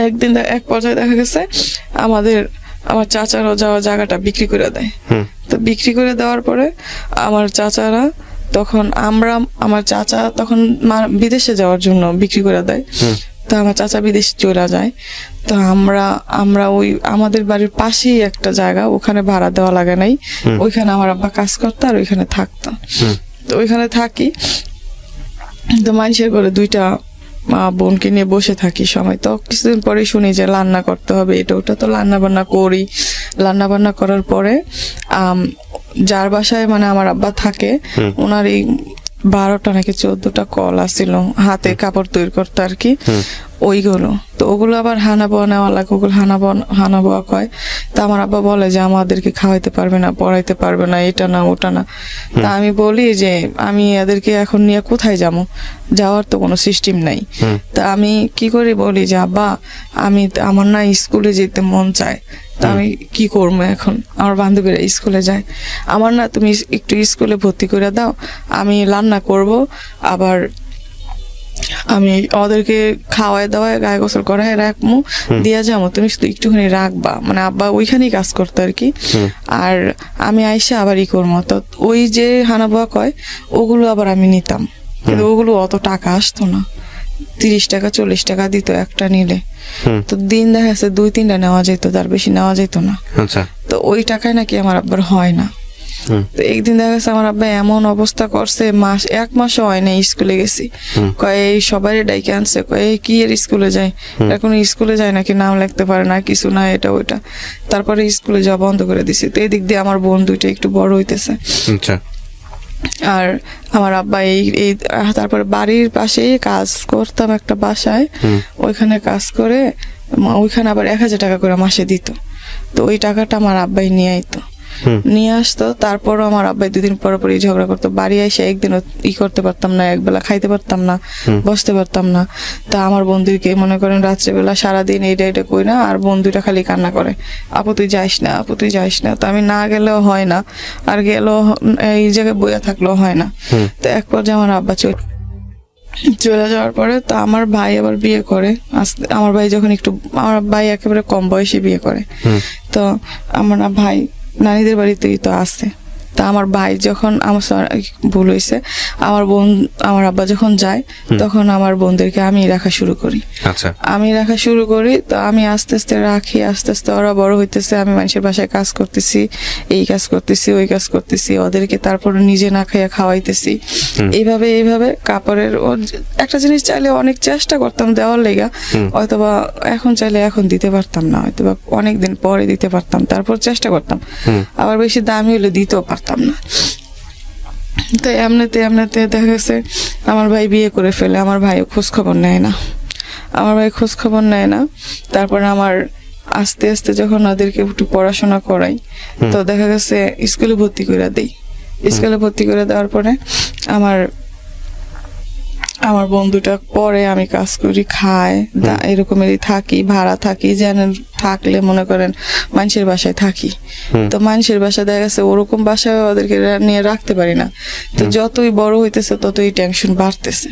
একদিন এক পর্যায়ে দেখা গেছে আমার চাচারও যাওয়া জায়গাটা বিক্রি করে দেয়। তো বিক্রি করে দেওয়ার পরে আমার চাচারা তখন আমার চাচা তখন বিদেশে যাওয়ার জন্য বিক্রি করে দেয়। তো আমার চাচা বিদেশে চলে যায়। তো আমরা ওই আমাদের বাড়ির পাশেই একটা জায়গা, ওখানে ভাড়া দেওয়া লাগে নাই, ওইখানে আমার আব্বা কাজ করতো আর ওইখানে থাকতো। তো ওইখানে থাকি, তো মানুষের ঘরে 2টা বোনকে নিয়ে বসে থাকি সময়। তো কিছুদিন পরে শুনি যে রান্না করতে হবে, এটা ওটা। তো রান্না বান্না করি। রান্না বান্না করার পরে যার বাসায় মানে আমার আব্বা থাকে, ওনার এই 12টা নাকি 14টা কল আসছিল, হাতে কাপড় তৈরি করতে আর কি, ওইগুলো। তো ওগুলো আবার হানাবোয়া নেওয়া লাগে, ওগুলো হানাবোয়া কয়। তা আমার আব্বা বলে যে আমাদেরকে খাওয়াইতে পারবে না, পড়াইতে পারবে না, এটা না ওটা না। তা আমি বলি যে আমি এদেরকে এখন নিয়ে কোথায় যাবো, যাওয়ার তো কোনো সিস্টেম নাই। তা আমি কি করি, বলি যে আব্বা আমার না স্কুলে যেতে মন চায়, তা আমি কি করবো এখন, আমার বান্ধবীরা স্কুলে যায়, আমার না তুমি একটু স্কুলে ভর্তি করে দাও, আমি রান্না করব, আবার আমি ওদেরকে খাওয়াই দাওয়াই গায়ে গোসল করাই রাখবো, দিয়া যাবো, তুমি শুধু একটুখানি রাখবা। মানে আব্বা ওইখানেই কাজ করতো আর কি। আর আমি আইসা আবার করবো। তো ওই যে হানাবোয়া কয় ওগুলো আবার আমি নিতাম, কিন্তু ওগুলো অত টাকা আসতো না, 30 টাকা 40 টাকা দিত একটা নিলে। তো দিন দেখা যাচ্ছে 2-3টা নেওয়া যেত, তার বেশি নেওয়া যেত না। তো ওই টাকায় নাকি আমার আব্বার হয় না। তো একদিন দেখা গেছে আমার আব্বা এমন অবস্থা করছে, 1 মাসও হয় না স্কুলে গেছি, কয় সবাই ডাইকে আনছে, কয় কি এর স্কুলে যায়, এখন স্কুলে যায় নাকি, নাম লিখতে পারে না, কিছু না, এটা ওইটা। তারপরে স্কুলে যাওয়া বন্ধ করে দিছে। তো এদিক দিয়ে আমার বোন 2টা একটু বড় হইতেছে। আর আমার আব্বা এই তারপরে বাড়ির পাশেই কাজ করতাম একটা বাসায়, ওইখানে কাজ করে ওইখানে আবার 1000 টাকা করে মাসে দিত। তো ওই টাকাটা আমার আব্বাই নিয়ে আইতো, নিয়ে আসতো। তারপরও আমার আব্বাই 2 দিন পর পরই ঝগড়া করতো। বাড়ি এসে একদিনও করতে পারতাম না, একবেলা খাইতে পারতাম না, বসতে পারতাম না। তা আমার বন্ধুকে মনে করেন রাত্রেবেলা সারাদিন এইটা কই না, আর বন্ধুটা খালি কান্না করে, আপু তুই যাইস না, আপু তুই যাইস না। তো আমি না গেলেও হয় না, আর গেলেও এই জায়গায় বইয়া থাকলেও হয় না। তো এক পর্যায়ে আমার আব্বা চলে যাওয়ার পরে তো আমার ভাই আবার বিয়ে করে। আমার ভাই যখন আমার ভাই একেবারে কম বয়সে বিয়ে করে। তো আমার ভাই নানিদের বাড়িতেই তো আছে। তা আমার ভাই যখন আমার ভুল হয়েছে, আমার আব্বা যখন যায়, তখন আমার বোনদেরকে আমি রাখা শুরু করি। আমি রাখা শুরু করি। তো আমি আস্তে আস্তে রাখি, আস্তে আস্তে ওরা বড় হইতেছে, আমি মানুষের বাসায় কাজ করতেছি, এই কাজ করতেছি, ওই কাজ করতেছি, ওদেরকে তারপর নিজে না খাইয়া খাওয়াইতেছি। এইভাবে কাপড়ের একটা জিনিস চাইলে অনেক চেষ্টা করতাম দেওয়ার লেগা, হয়তোবা এখন চাইলে এখন দিতে পারতাম না, হয়তোবা অনেকদিন পরে দিতে পারতাম, তারপর চেষ্টা করতাম। আবার বেশি দামি হলে দিতেও পারতাম না। তো এমনিতে দেখা গেছে আমার ভাই বিয়ে করে ফেলে, আমার ভাই খোঁজ খবর নেয় না। তারপর আমার আস্তে আস্তে যখন ওদেরকে একটু পড়াশোনা করাই, তো দেখা গেছে স্কুলে ভর্তি করে দেই। স্কুলে ভর্তি করে দেওয়ার পরে আমার বন্ধুটা পরে, আমি কাজ করি, খাই, এরকমেরই থাকি, ভাড়া থাকি, যেন থাকলে মনে করেন মানুষের বাসায় থাকি। তো মানুষের বাসায় দেখা গেছে ওরকম বাসায় ওদেরকে নিয়ে রাখতে পারি না। তো যতই বড় হইতেছে ততই টেনশন বাড়তেছে,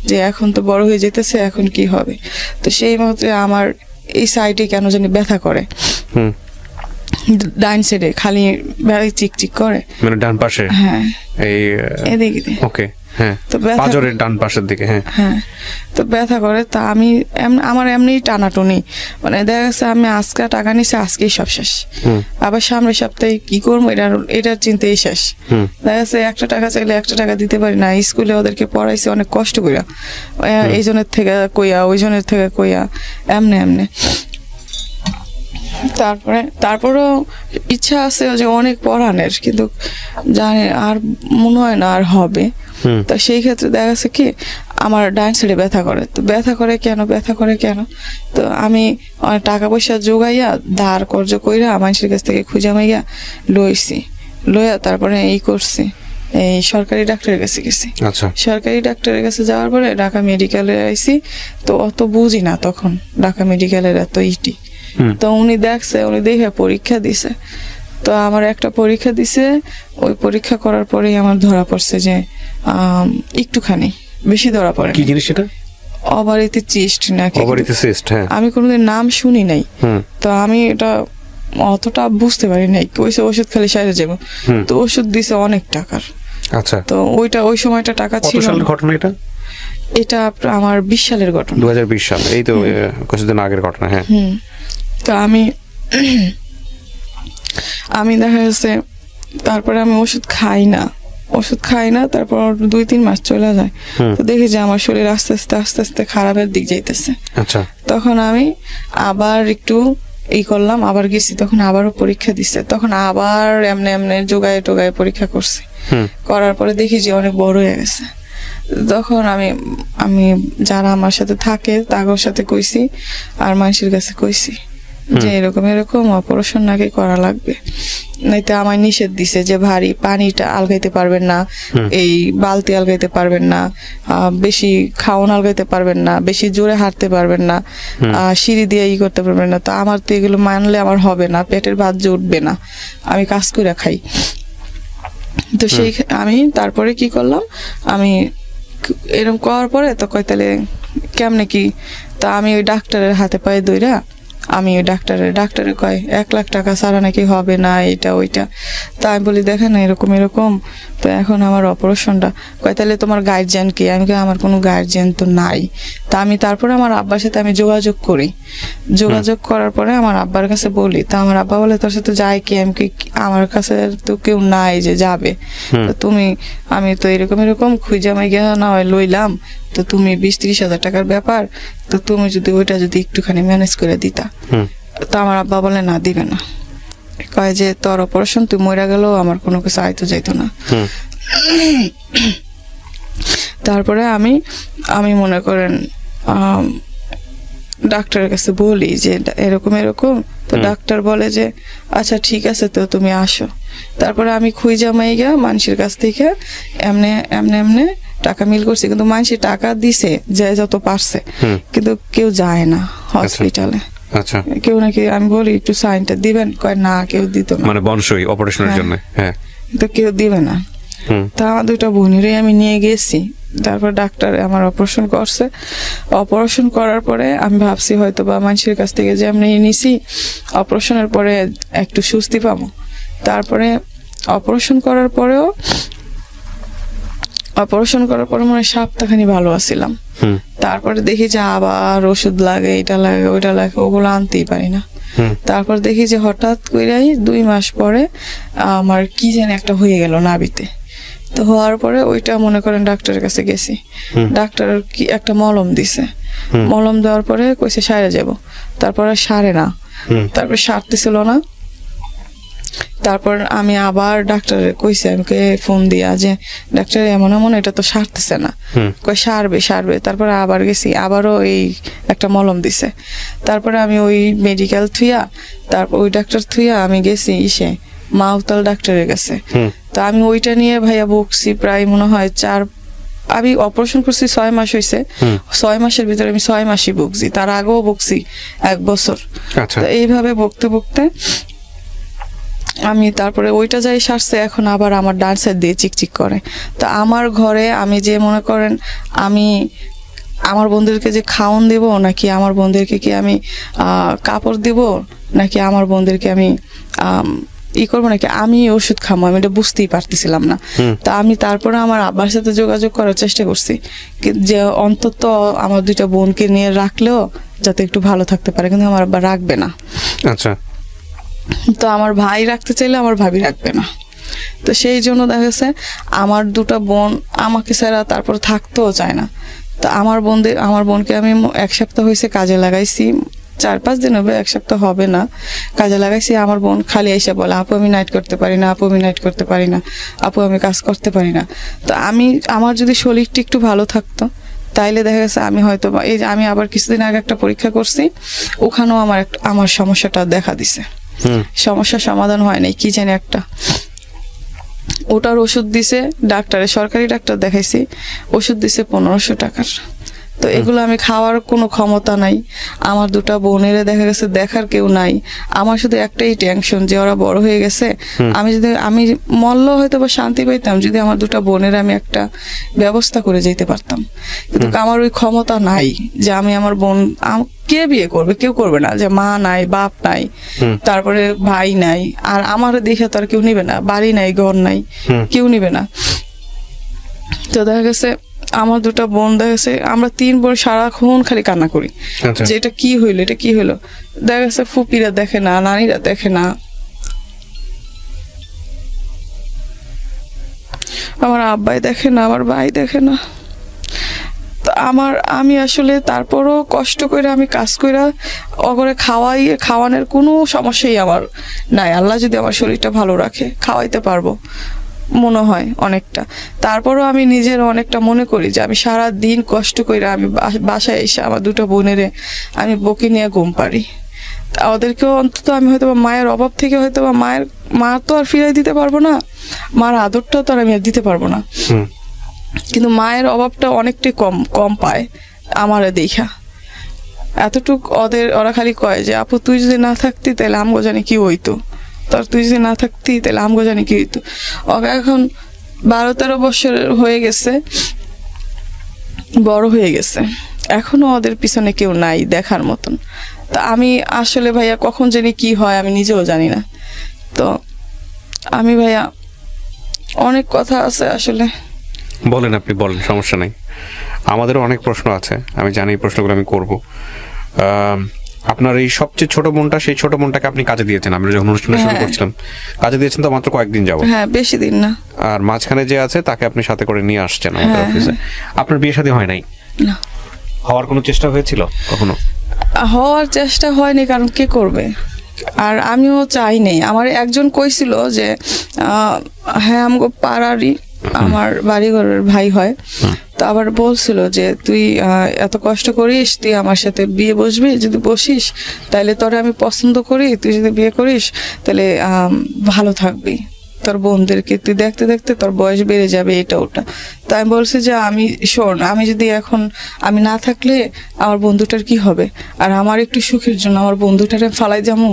যে এখন তো বড় হয়ে যেতেছে, এখন কি হবে। তো সেই মতে আমার এই সাইডে কেন জানি ব্যথা করে, ডাইন সাইডে খালি চিকচিক করে, মানে ডান পাশে। হ্যাঁ, এই এদিকে। ওকে, হ্যাঁ, পাঁজরের ডান পাশের দিকে। হ্যাঁ, তো ব্যথা করে। তা আমার এমনি টানাটুনি, মানে দেখা গেছে আমি আজকে টাকা নিছি, আজকেই সব শেষ। আবার সামনের সপ্তাহে কি করবো, এটার চিন্তাই শেষ। দেখা গেছে 1 টাকা চাইলে 1 টাকা দিতে পারি না। স্কুলে ওদেরকে পড়াইছি অনেক কষ্ট কইরা, এই জনের থেকে কইয়া, ওই জনের থেকে কইয়া, এমনে। তারপরেও ইচ্ছা আছে যে অনেক পড়ানোর, কিন্তু জানি আর মনে হয় না আর হবে। তো সেই ক্ষেত্রে দেখা যাচ্ছে কি আমার ডান সাইডে ব্যথা করে। তো ব্যথা করে কেন, তো আমি অনেক টাকা পয়সা জোগাইয়া ধার কর্জ কইরা মানুষের কাছ থেকে খুঁজা মাইয়া লইয়া তারপরে করছি, এই সরকারি ডাক্তারের কাছে গেছি। সরকারি ডাক্তারের কাছে যাওয়ার পরে ঢাকা মেডিকেলে আইছি। তো অত বুঝি না তখন ঢাকা মেডিকেলের এত তো উনি দেখে পরীক্ষা দিছে। তো আমার একটা পরীক্ষা দিছে, ওই পরীক্ষা করার পরেই আমার ধরা পড়ছে যে একটুখানি বেশি ধরা পড়ে। কি জিনিস সেটা? অবারিত চিস্ট নাকি, অবারিত সিস্ট, হ্যাঁ। আমি কোনোদিন নাম শুনি নাই। হুম। তো আমি এটা অতটা বুঝতে পারি নাই, কইছে ওষুধ খালি সাইরে যাবো। হুম। তো ওষুধ দিছে অনেক টাকার। আচ্ছা, তো ওই সময়টা টাকা কত ছিল সালের না। ঘটনা এটা? এটা আমার 20 সালের ঘটনা। 2020 সাল, এই তো কিছুদিন আগের ঘটনা, হ্যাঁ। তো আমি দেখা যাচ্ছে তারপরে আমি ওষুধ খাই না, তারপর 2-3 মাস চলে যায়। তো দেখি যে আমার শরীর আস্তে আস্তে খারাপের দিক যাইতেছে। আচ্ছা। তখন আমি আবার একটু করলাম, আবার গেছি, তখন আবারও পরীক্ষা দিছে, তখন আবার এমনি যোগায় টোগায় পরীক্ষা করছি। করার পরে দেখি যে অনেক বড় হয়ে গেছে। তখন আমি যারা আমার সাথে থাকে তাদের সাথে কইছি, আর মানুষের কাছে কইছি যে এরকম অপারেশন নাকি করা লাগবে, নাইতে আমায় নিষেধ দিছে যে ভারী পানিটা আলগাইতে পারবেন না, এই বালতি আলগাইতে পারবেন না, বেশি খাওয়ান আলগাইতে পারবেন না, বেশি জোরে হাঁটতে পারবেন না, সিঁড়ি দিয়ে করতে পারবেন না। তো আমার তো এগুলো মানলে আমার হবে না, পেটের ভাত যে উঠবে না, আমি কাজ করে খাই। তো আমি তারপরে কি করলাম, আমি এরকম করার পরে তো কয় তাহলে কেমনে কি, তা আমি ওই ডাক্তারের হাতে পায়ে দইরা আমি ওই ডাক্তারে কয় 1 লাখ টাকা ছাড়া নাকি হবে না, এটা ওইটা। তা আমি বলি দেখেন এরকম, তো এখন আমার অপারেশনটা, কয় তাহলে তোমার গার্জিয়ান কি? আমি কই আমার কোনো গার্জিয়ান তো নাই। তা আমি তারপরে আমার আব্বার সাথে আমি যোগাযোগ করার পরে আমার আব্বার কাছে বলি, তা আমার আব্বা বলে তোর সাথে যায় কি? আমি কি আমার কাছে তো কেউ নাই যে যাবে, তো আমি তো এরকম খুঁজে আমি গিয়ে না হয় লইলাম, তো তুমি 20-30 হাজার টাকার ব্যাপার, তো তুমি যদি ওইটা যদি একটুখানি ম্যানেজ করে দিতা। তো আমার আব্বা বলে না, দিবে না, কয় যে তোর অপারেশন তুই মরে গেলেও আমার কোনো কিছু আইতো যাইতো না। তারপরে আমি মনে করেন ডাক্তারের কাছে বলি যে এরকম, তো ডাক্তার বলে যে আচ্ছা ঠিক আছে, তো তুমি আসো। তারপরে আমি খুঁজা মাইগা মানুষের কাছ থেকে এমনে টাকা মিল করছি, কিন্তু মানুষের টাকা দিছে যে যত পারছে, কিন্তু কেউ যায় না হসপিটালে। আচ্ছা। কেউ নাকি আমি বলি একটু সাইনটা দিবেন, কয় না কেউ দিত না, মানে বনসই অপারেশনের জন্য, হ্যাঁ, তো কেউ দিবে না। তা আমার 2টা বোনেরই আমি নিয়ে গেছি। তারপর ডাক্তার আমার অপারেশন করছে। অপারেশন করার পরে আমি ভাবছি হয়তো বা মানুষের কাছ থেকে যে আমি নিছি, অপারেশনের পরে একটু স্বস্তি পাবো। তারপরে অপারেশন করার পরে মনে হয় সপ্তাহখানি ভালো আছিলাম। তারপরে দেখি যে আবার ওষুধ লাগে, এটা লাগে ওইটা লাগে, ওগুলো আনতেই পারি না। তারপর দেখি যে হঠাৎ কইরাই 2 মাস পরে আমার কি যেন একটা হয়ে গেল নাভিতে। তো হওয়ার পরে ওইটা মনে করেন ডাক্তারের কাছে গেছি, ডাক্তার কি একটা মলম দিছে, মলম দেওয়ার পরে কইছে সারে যাব, তারপরে সারে না, তারপর সারতেছিল না। তারপর আমি আবার ডাক্তারের কইছি, আমাকে ফোন দিয়া যে ডাক্তার এমন এটা তো সারতেছে না, কই সারবে। তারপরে আবার গেছি, আবারও এই একটা মলম দিছে। তারপরে আমি ওই মেডিকেল থুইয়া, তারপর ওই ডাক্তার থুইয়া আমি গেছি মাউতাল ডাক্তারের কাছে। তো আমি ওইটা নিয়ে ভাইয়া বকছি প্রায় মনে হয় আমি অপারেশন করছি 6 মাস হয়েছে, 6 মাসের ভিতরে আমি 6 মাসই বকছি, তার আগেও বকছি 1 বছর। তো এইভাবে বকতে আমি তারপরে ওইটা যাই সারছে, এখন আবার আমার ডান সাইড দিয়ে চিকচিক করে। তো আমার ঘরে আমি যে মনে করেন আমি আমার বোনদেরকে যে খাওন দেব, নাকি আমার বোনদেরকে কি আমি কাপড় দেব, নাকি আমার বোনদেরকে আমি করবো, নাকি আমি ওষুধ খাবো, আমি এটা বুঝতেই পারতেছিলাম না। তা আমি তারপরে আমার আব্বার সাথে যোগাযোগ করার চেষ্টা করছি যে অন্তত আমার 2টা বোনকে নিয়ে রাখলেও যাতে একটু ভালো থাকতে পারে, কিন্তু আমার আব্বা রাখবে না। আচ্ছা। তো আমার ভাই রাখতে চাইলে আমার ভাবি রাখবে না। তো সেই জন্য দেখা গেছে আমার 2টা বোন আমাকে ছাড়া তারপর থাকতেও চায় না। তো আমার বোনকে আমি 1 সপ্তাহ হয়েছে কাজে লাগাইছি, 4-5 দিন হবে, 1 সপ্তাহ হবে না, কাজে লাগাইছি। আমার বোন খালি এসে বলে আপু আমি নাইট করতে পারি না, আপু আমি কাজ করতে পারি না। তো আমার যদি শরীরটা একটু ভালো থাকতো তাইলে দেখা গেছে আমি হয়তো এই যে আমি আবার কিছুদিন আগে একটা পরীক্ষা করছি, ওখানেও আমার সমস্যাটা দেখা দিছে, সমস্যার সমাধান হয় নাই, কি জানি একটা। ওটার ওষুধ দিছে ডাক্তারে, সরকারি ডাক্তার দেখাইছি, ওষুধ দিছে 1500 টাকার। তো তো এগুলো আমি খাওয়ার কোনো ক্ষমতা নাই। আমার দুটা বোনেরা দেখা গেছে দেখার কেউ নাই। আমার শুধু একটাই টেনশন যে ওরা বড় হয়ে গেছে, আমি মরল হয়তো বা শান্তি পাইতাম যদি আমার দুটা বোনের আমি একটা ব্যবস্থা করে যেতে পারতাম, কিন্তু আমার ওই ক্ষমতা নাই যে আমি আমার বোন কে বিয়ে করবে, কেউ করবে না, যে মা নাই, বাপ নাই, তারপরে ভাই নাই, আর আমার দেখে তো আর কেউ নিবে না, বাড়ি নাই, ঘর নাই, কেউ নিবে না। তো দেখা গেছে আমার দুটা বোন, দেখা গেছে আমরা 3 বোন সারাক্ষণ খালি কান্না করি যে এটা কি হইলো, এটা কি হইলো। দেখা গেছে ফুপিরা দেখে না, নানিরা দেখে না, আমার আব্বাই দেখে না, আমার ভাই দেখে না। তো আমি আসলে তারপরও কষ্ট করে আমি কাজ করে অগরে খাওয়ানোর কোনো সমস্যাই আমার নাই। আল্লাহ যদি আমার শরীরটা ভালো রাখে খাওয়াইতে পারবো মনে হয় অনেকটা। তারপরও আমি নিজের অনেকটা মনে করি যে আমি সারা দিন কষ্ট করে আমি বাসায় এসে আমার দুটো বোনেরে আমি বকে নিয়ে ঘুম পারি। ওদেরকেও অন্তত আমি হয়তো মায়ের অভাব থেকে হয়তো মা তো আর ফিরাই দিতে পারবো না, মার আদরটাও তো আর আমি আর দিতে পারবো না, কিন্তু মায়ের অভাবটা অনেকটাই কম পায় আমারে দেখা। এতটুক ওরা খালি কয় যে আপু তুই যদি না থাকতি তাহলে আমগো জানি কি হইতো, তুই যদি না থাকতি তাহলে আমগো জানি কি হইতো। ওকে এখন 12-13 বছর হয়ে গেছে, বড় হয়ে গেছে, এখনো ওদের পিছনে কেউ নাই দেখার মতন। তা আমি আসলে ভাইয়া কখন জানি কি হয় আমি নিজেও জানি না। তো আমি ভাইয়া অনেক কথা আছে আসলে। বলেন, আপনি বলেন, সমস্যা নাই। আমাদেরও অনেক প্রশ্ন আছে, আমি জানি এই প্রশ্নগুলো আমি করব। আপনার এই সবচেয়ে ছোট বোনটা, সেই ছোট বোনটাকে আপনি কাজে দিয়েছেন, আমরা যখন অনুষ্ঠানটা শুরু করছিলাম কাজে দিয়েছেন তো মাত্র কয়েকদিন যাবো। হ্যাঁ, বেশি দিন না। আর মাঝখানে যে আছে তাকে আপনি সাথে করে নিয়ে আসছেন আমাদের অফিসে। আপনার বিয়ে শাদী হয় নাই? না। হওয়ার কোনো চেষ্টা হয়েছিল কখনো? হওয়ার চেষ্টা হয়নি, কারণ কে করবে, আর আমিও চাই নাই। আমার একজন কইছিল যে হ্যাঁ আমগো পাড়ারই আমার বাড়িঘরের ভাই হয়, তো আবার বলছিল যে তুই এত কষ্ট করিস, তুই আমার সাথে বিয়ে বসবি, যদি বসিস তাহলে তোরে আমি পছন্দ করি, তুই যদি বিয়ে করিস তাহলে ভালো থাকবি, তোর বোনদেরকে তুই দেখতে দেখতে তোর বয়স বেড়ে যাবে, এটা ওটা। তাই আমি বলছি যে শোন, আমি যদি এখন আমি না থাকলে আমার বন্ধুটার কি হবে, আর আমার একটু সুখের জন্য আমার বন্ধুটারে ফালাই যাবো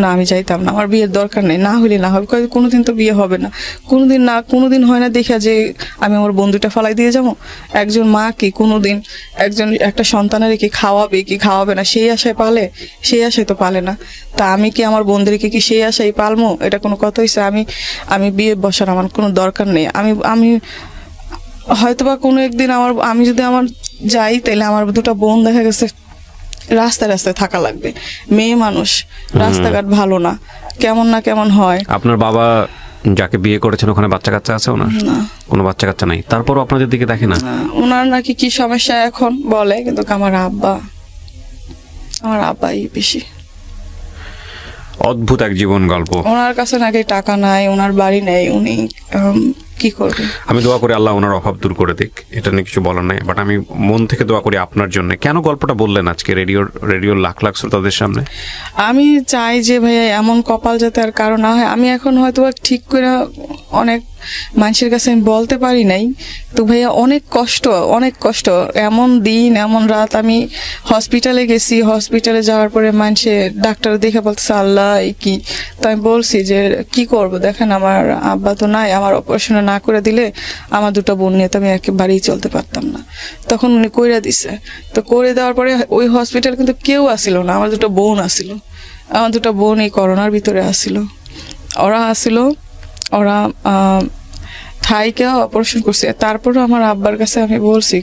না, আমি চাইতাম না, আমার বিয়ের দরকার নেই, না হলে না হবে, কোনোদিন তো বিয়ে হবে না, কোনোদিন হয় না দেখা যে আমি আমার বন্ধুটা ফালাই দিয়ে যাবো। একজন মা কি কোনোদিন একটা সন্তানের কি খাওয়াবে না, সেই আশায় পালে, সেই আশায় তো পালে না। তা আমি কি আমার বন্ধুদেরকে কি সেই আশায় পালমো? এটা কোনো কথা হয়েছে? আমি বিয়ে বসার আমার কোনো দরকার নেই। আমি হয়তোবা কোনো একদিন আমি যদি যাই তাহলে আমার দুটা বোন দেখা গেছে রাস্তায় থাকা লাগবে, মেয়ে মানুষ, রাস্তাঘাট ভালো না, কেমন হয়। আপনার বাবা যাকে বিয়ে করেছেন ওখানে বাচ্চা কাচ্চা আছে ওনার? না, কোনো বাচ্চা কাচ্চা নাই। তারপরও আপনাদের দিকে দেখে না? ওনার নাকি কি সমস্যা এখন বলে, কিন্তু আমার আব্বাই বেশি। অদ্ভুত এক জীবন গল্প। ওনার কাছে নাকি টাকা নাই, ওনার বাড়ি নেই, উনি কি করবে? আমি দোয়া করি আল্লাহ ওনার অভাব দূর করে দিক, এটা নিয়ে কিছু বলার নাই, বাট আমি মন থেকে দোয়া করি আপনার জন্য। কেন গল্পটা বললেন আজকে রেডিওর লাখ শ্রোতাদের সামনে? আমি চাই যে ভাইয়া এমন কপাল যাতে আর কারো না হয়। আমি এখন হয়তো ঠিক করে অনেক মানুষের কাছে আমি বলতে পারি নাই, তো ভাইয়া অনেক কষ্ট, এমন দিন এমন রাত আমি হসপিটালে গেছি, হসপিটালে যাওয়ার পরে মানুষে ডাক্তার দেখে বলতেছে আল্লাহ কি। তো আমি বলছি যে কি করব, দেখেন আমার আব্বা তো নাই, আমার অপারেশন না করে দিলে আমার দুটো বোন নিয়ে তো আমি একেবারেই চলতে পারতাম না। তখন উনি কইরা দিছে, তো করে দেওয়ার পরে ওই হসপিটাল কিন্তু কেউ আসিল না, আমার দুটো বোন আসিল, আমার দুটো বোন এই করোনার ভিতরে আসিল, ওরা থাইকে অপারেশন করছে। তারপরে আমার আব্বার কাছে আমি বলছি,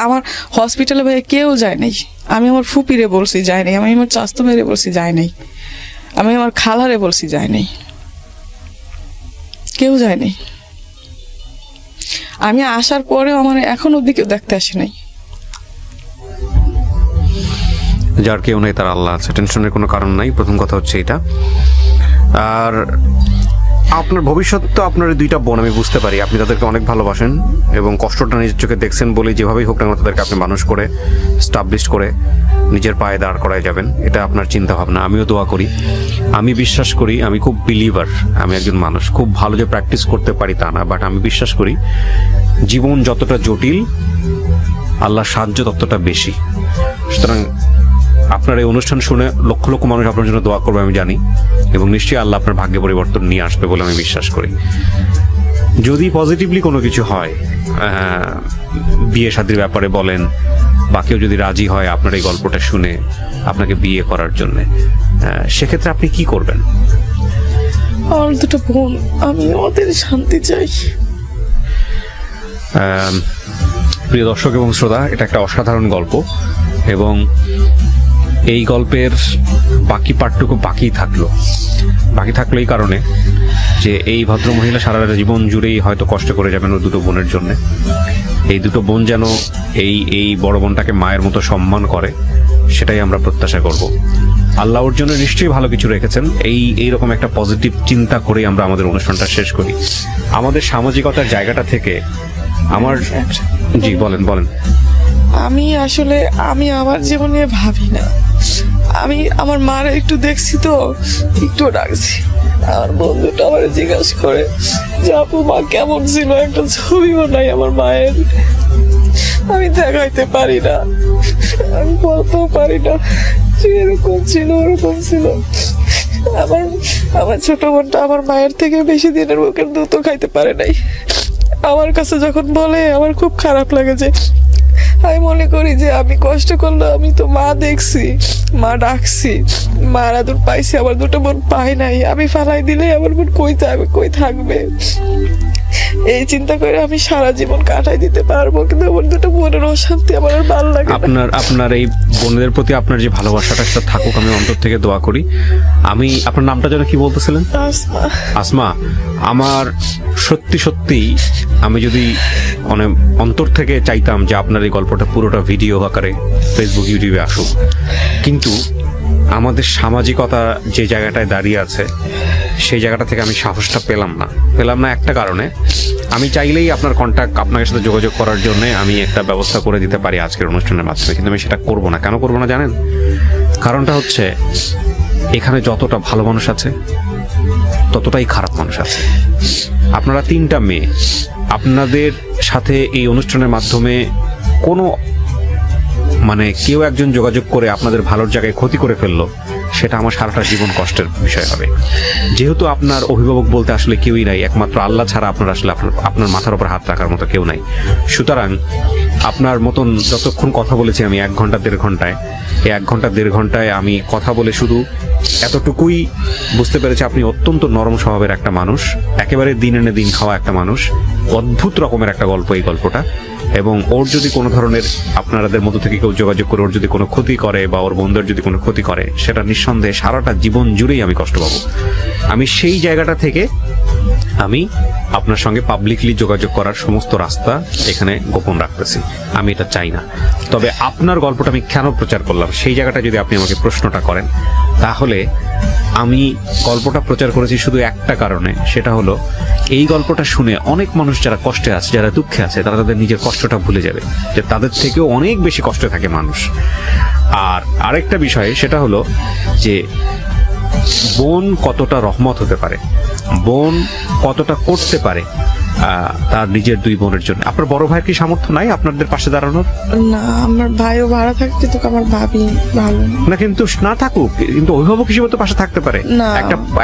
আমার হসপিটালে ভাই কেউ যায় নাই, আমি আমার ফুপিরে বলছি যায় নাই, আমি আমার চাস্তো ভাইরে বলছি যায় নাই, আমি আমার খালারে বলছি যায় নাই, কেউ যায় নাই। আমি আসার পরেও আমার এখন অব্দি কেউ দেখতে আসে নাই। যার কেউ নেই তার আল্লাহ আছে, টেনশনের কোনো কারণ নাই। প্রথম কথা হচ্ছে এটা। আর আপনার ভবিষ্যৎ তো আপনার দুইটা বোন, আমি বুঝতে পারি আপনি তাদেরকে অনেক ভালোবাসেন এবং কষ্টটা নিজের চোখে দেখছেন বলে যেভাবেই হোক না তাদেরকে আপনি মানুষ করে স্টাবলিশ করে নিজের পায়ে দাঁড় করায় যাবেন, এটা আপনার চিন্তা ভাবনা। আমিও দোয়া করি, আমি বিশ্বাস করি, আমি খুব বিলিভার, আমি একজন মানুষ, খুব ভালো যে প্র্যাকটিস করতে পারি তা না, বাট আমি বিশ্বাস করি জীবন যতটা জটিল আল্লাহর সাহায্য ততটা বেশি। সুতরাং আপনার এই অনুষ্ঠান শুনে লক্ষ লক্ষ মানুষ আপনার জন্য দোয়া করবে আমি জানি, এবং নিশ্চয়ই আল্লাহ আপনার ভাগ্যে পরিবর্তন নিয়ে আসবে বলে আমি বিশ্বাস করি। যদি পজিটিভলি কোনো কিছু হয়, বিয়ে শাদীর ব্যাপারে বলেন, বা কেউ যদি রাজি হয় আপনার এই গল্পটা শুনে আপনাকে বিয়ে করার জন্য, সেক্ষেত্রে আপনি কি করবেন? আমার দুটো বোন, আমি ওদের শান্তি চাই। প্রিয় দর্শক এবং শ্রোতা, এটা একটা অসাধারণ গল্প, এবং এই গল্পের বাকি পার্টটুকু বাকি থাকলো এই কারণে যে এই ভদ্র মহিলা সারা জীবন জুড়েই হয়তো কষ্ট করে যাবেন ওর দুটো বোনের জন্য। এই দুটো বোন যেন এই বড় বোনটাকে মায়ের মতো সম্মান করে, সেটাই আমরা প্রত্যাশা করব। আল্লাহ ওর জন্য নিশ্চয়ই ভালো কিছু রেখেছেন। এইরকম একটা পজিটিভ চিন্তা করেই আমরা আমাদের অনুষ্ঠানটা শেষ করি। আমাদের সামাজিকতার জায়গাটা থেকে আমার জি বলেন। আমি আমার জীবনে ভাবি না। আমি আমার মার একটু দেখছি তো, একটু ডাকছি। আমার বন্ধুটা আমার জিজ্ঞাসা করে যে আপু মা কেমন ছিল, একটা ছবিও নাই আমার মায়ের। আমি দেখাইতে পারি না, আমি বলতেও পারি না যে এরকম ছিল ওরকম ছিল। আমার ছোট বোনটা আমার মায়ের থেকে বেশি দিনের বুকের দুধও খাইতে পারে নাই। আমার কাছে যখন বলে আমার খুব খারাপ লাগে, যে আমি মনে করি যে আমি কষ্ট করলে আমি তো মা দেখছি, মা ডাকছি, মার আদর পাইছি, আমার দুটো বোন পাই নাই। আমি ফালাই দিলে আমার বোন কই থাকবে, এই চিন্তা করে আমি সারা জীবন কাটাই দিতে পারবো, কিন্তু আমার দুটো বোনের অশান্তি আমার আর ভালো লাগে না। আপনার এই বোনদের প্রতি আপনার যে ভালোবাসাটা সেটা থাকুক, আমি অন্তর থেকে দোয়া করি। আমি আপনার নামটা যেন কি বলতেছিলেন? আসমা। আমার সত্যি আমি যদি মানে অন্তর থেকে চাইতাম যে আপনার এই গল্পটা পুরোটা ভিডিও আকারে ফেসবুক ইউটিউবে আসুক, কিন্তু আমাদের সামাজিকতা যে জায়গাটায় দাঁড়িয়ে আছে সেই জায়গাটা থেকে আমি সাহসটা পেলাম না একটা কারণে। আমি চাইলেই আপনার আপনার সাথে যোগাযোগ করার জন্য আমি একটা ব্যবস্থা করে দিতে পারি আজকের অনুষ্ঠানের মাধ্যমে, কিন্তু আমি সেটা করব না। কেন করব না জানেন? কারণটা হচ্ছে এখানে যতটা ভালো মানুষ আছে ততটাই খারাপ মানুষ আছে। আপনারা 3টা মেয়ে, আপনাদের সাথে এই অনুষ্ঠানের মাধ্যমে কোনো কেউ একজন যোগাযোগ করে আপনাদের ভালোর জায়গায় ক্ষতি করে ফেললো, সেটা আমার সারাটা জীবন কষ্টের বিষয় হবে। যেহেতু আপনার অভিভাবক বলতে আসলে কেউই নাই, একমাত্র আল্লাহ ছাড়া আপনার মাথার উপর হাত রাখার মতো কেউ নাই। সুতরাং আপনার মতন যতক্ষণ কথা বলেছি আমি 1 ঘন্টা 1.5 ঘন্টায়, এই 1 ঘন্টা 1.5 ঘন্টায় আমি কথা বলে শুধু এতটুকুই বুঝতে পেরেছি আপনি অত্যন্ত নরম স্বভাবের একটা মানুষ, একেবারে দিন এনে দিন খাওয়া একটা মানুষ। অদ্ভুত রকমের একটা গল্প এই গল্পটা, এবং ওর যদি কোনো ধরনের আপনাদের মধ্যে থেকে কেউ যোগাযোগ করে ওর যদি কোনো ক্ষতি করে বা ওর বন্ধুর যদি কোনো ক্ষতি করে, সেটা নিঃসন্দেহে সারাটা জীবন জুড়েই আমি কষ্ট পাবো। আমি সেই জায়গাটা থেকে আমি আপনার সঙ্গে পাবলিকলি যোগাযোগ করার সমস্ত রাস্তা এখানে গোপন রাখতেছি। আমি এটা চাই না। তবে আপনার গল্পটা আমি কেন প্রচার করলাম সেই জায়গাটা যদি আপনি আমাকে প্রশ্নটা করেন, তাহলে আমি গল্পটা প্রচার করেছি শুধু একটা কারণে, সেটা হলো এই গল্পটা শুনে অনেক মানুষ যারা কষ্টে আছে, যারা দুঃখে আছে, তারা তাদের নিজের কষ্টটা ভুলে যাবে, যে তাদের থেকেও অনেক বেশি কষ্টে থাকে মানুষ। আর আরেকটা বিষয় সেটা হলো যে বোন কতটা রহমত হতে পারে, বোন কতটা করতে পারে তার নিজের 2 বোনের জন্য। আপনার বড় ভাইয়ের কি সামর্থ্য নাই আপনাদের পাশে দাঁড়ানোর? না, আমার ভাইও ভাড়া থাকে, কিন্তু আমার ভাবি ভালো না। কিন্তু না থাকুক, কিন্তু অভিভাবক হিসেবে তো পাশে থাকতে পারে।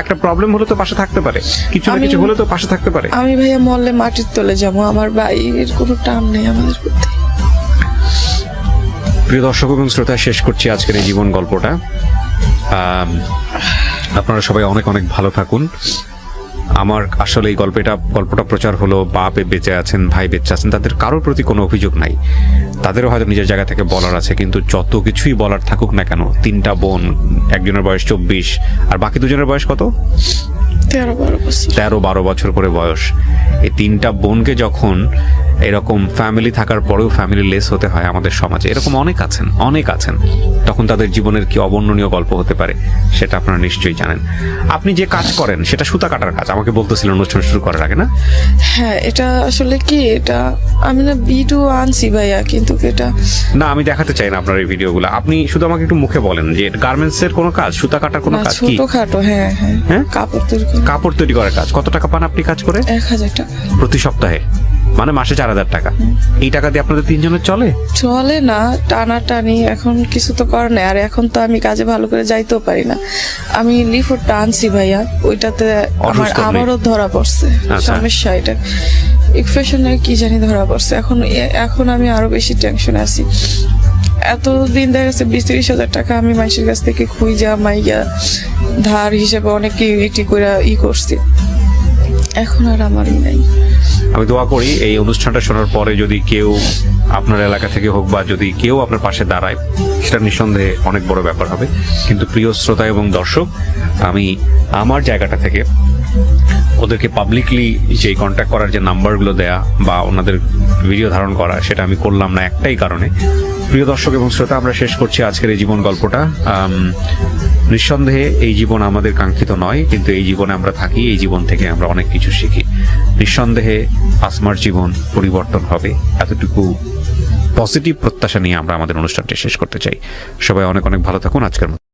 একটা প্রবলেম হলে তো পাশে থাকতে পারে, কিছু না কিছু হলে তো পাশে থাকতে পারে। আমি ভাইয়া মরলে মাটির তলে যাবো, আমার ভাইয়ের কোনো টান নেই আমাদের প্রতি। প্রিয় দর্শক এবং শ্রোতা, শেষ করছি আজকের এই জীবন গল্পটা। আপনারা সবাই অনেক অনেক ভালো থাকুন। আমার আসলে এই গল্পটা প্রচার হলো, বাপ বেঁচে আছেন, ভাই বেঁচে আছেন, তাদের কারোর প্রতি কোনো অভিযোগ নাই, তাদেরও হয়তো নিজের জায়গা থেকে বলার আছে। কিন্তু যত কিছুই বলার থাকুক না কেন, 3টা বোন, একজনের বয়স 24 আর বাকি 2জনের বয়স কত? 13-12 বছর করে বয়স। এই 3টা বোনকে যখন এরকম ফ্যামিলি থাকার পরেও ফ্যামিলি লেস হতে হয় আমাদের সমাজে, এরকম অনেক আছেন, তখন তাদের জীবনের কি অবর্ণনীয় গল্প হতে পারে সেটা আপনারা নিশ্চয়ই জানেন। আপনি যে কাজ করেন সেটা সুতা কাটার কাজ, আমাকে বলতেছিলেন অনুষ্ঠান শুরু করার আগে, না? হ্যাঁ, এটা আসলে কি, এটা আমি না ভিডিও আনছি ভাইয়া, কিন্তু এটা না, আমি দেখাতে চাই না আপনার এই ভিডিওগুলো। আপনি শুধু আমাকে একটু মুখে বলেন যে গার্মেন্টস এর কোনো কাজ, সুতা কাটার কোনো কাজ কি? ছোটখাটো, হ্যাঁ, কাপড় তৈরি করার কাজ। কত টাকা পান আপনি কাজ করে? 1000 টাকা প্রতি সপ্তাহে? মানে মাসে 4,000 টাকা। এই টাকা দিয়ে আপনাদের তিনজনের চলে? চলে না, টানাটানি এখন কিছু তো করার নেই। আর এখন তো আমি কাজে ভালো করে যাইতেও পারি না। আমি লিফটটা আনছি ভাইয়া, ওইটাতে আমার অসুস্থ আপনি? আবারও ধরা পড়ছে আচ্ছা। সমস্যা। এটা ইনফেকশনের কি জানি ধরা পড়ছে। এখন আমি আরো বেশি টেনশনে আছি। এতদিন দেখা গেছে 20-30 হাজার টাকা আমি মানুষের কাছ থেকে খুঁজা মাইয়া ধার হিসেবে অনেক ইটি করে করছি, এখন আর আমারই নাই। আমি দোয়া করি এই অনুষ্ঠানটা শোনার পরে যদি কেউ আপনার এলাকা থেকে হোক বা যদি কেউ আপনার পাশে দাঁড়ায়, সেটা নিঃসন্দেহে অনেক বড় ব্যাপার হবে। কিন্তু প্রিয় শ্রোতা এবং দর্শক, আমি আমার জায়গাটা থেকে ওদেরকে পাবলিকলি যে কন্ট্যাক্ট করার যে নাম্বারগুলো দেয়া বা ওনাদের ভিডিও ধারণ করা, সেটা আমি করলাম না একটাই কারণে। প্রিয় দর্শক এবং শ্রোতা, আমরা শেষ করছি আজকের এই জীবন গল্পটা। নিঃসন্দেহে এই জীবন আমাদের কাঙ্ক্ষিত নয়, কিন্তু এই জীবনে আমরা থাকি, এই জীবন থেকে আমরা অনেক কিছু শিখি। নিঃসন্দেহে আসমার জীবন পরিবর্তন হবে, এতটুকু পজিটিভ প্রত্যাশা নিয়ে আমরা আমাদের অনুষ্ঠানটি শেষ করতে চাই। সবাই অনেক অনেক ভালো থাকুন। আজকের মতো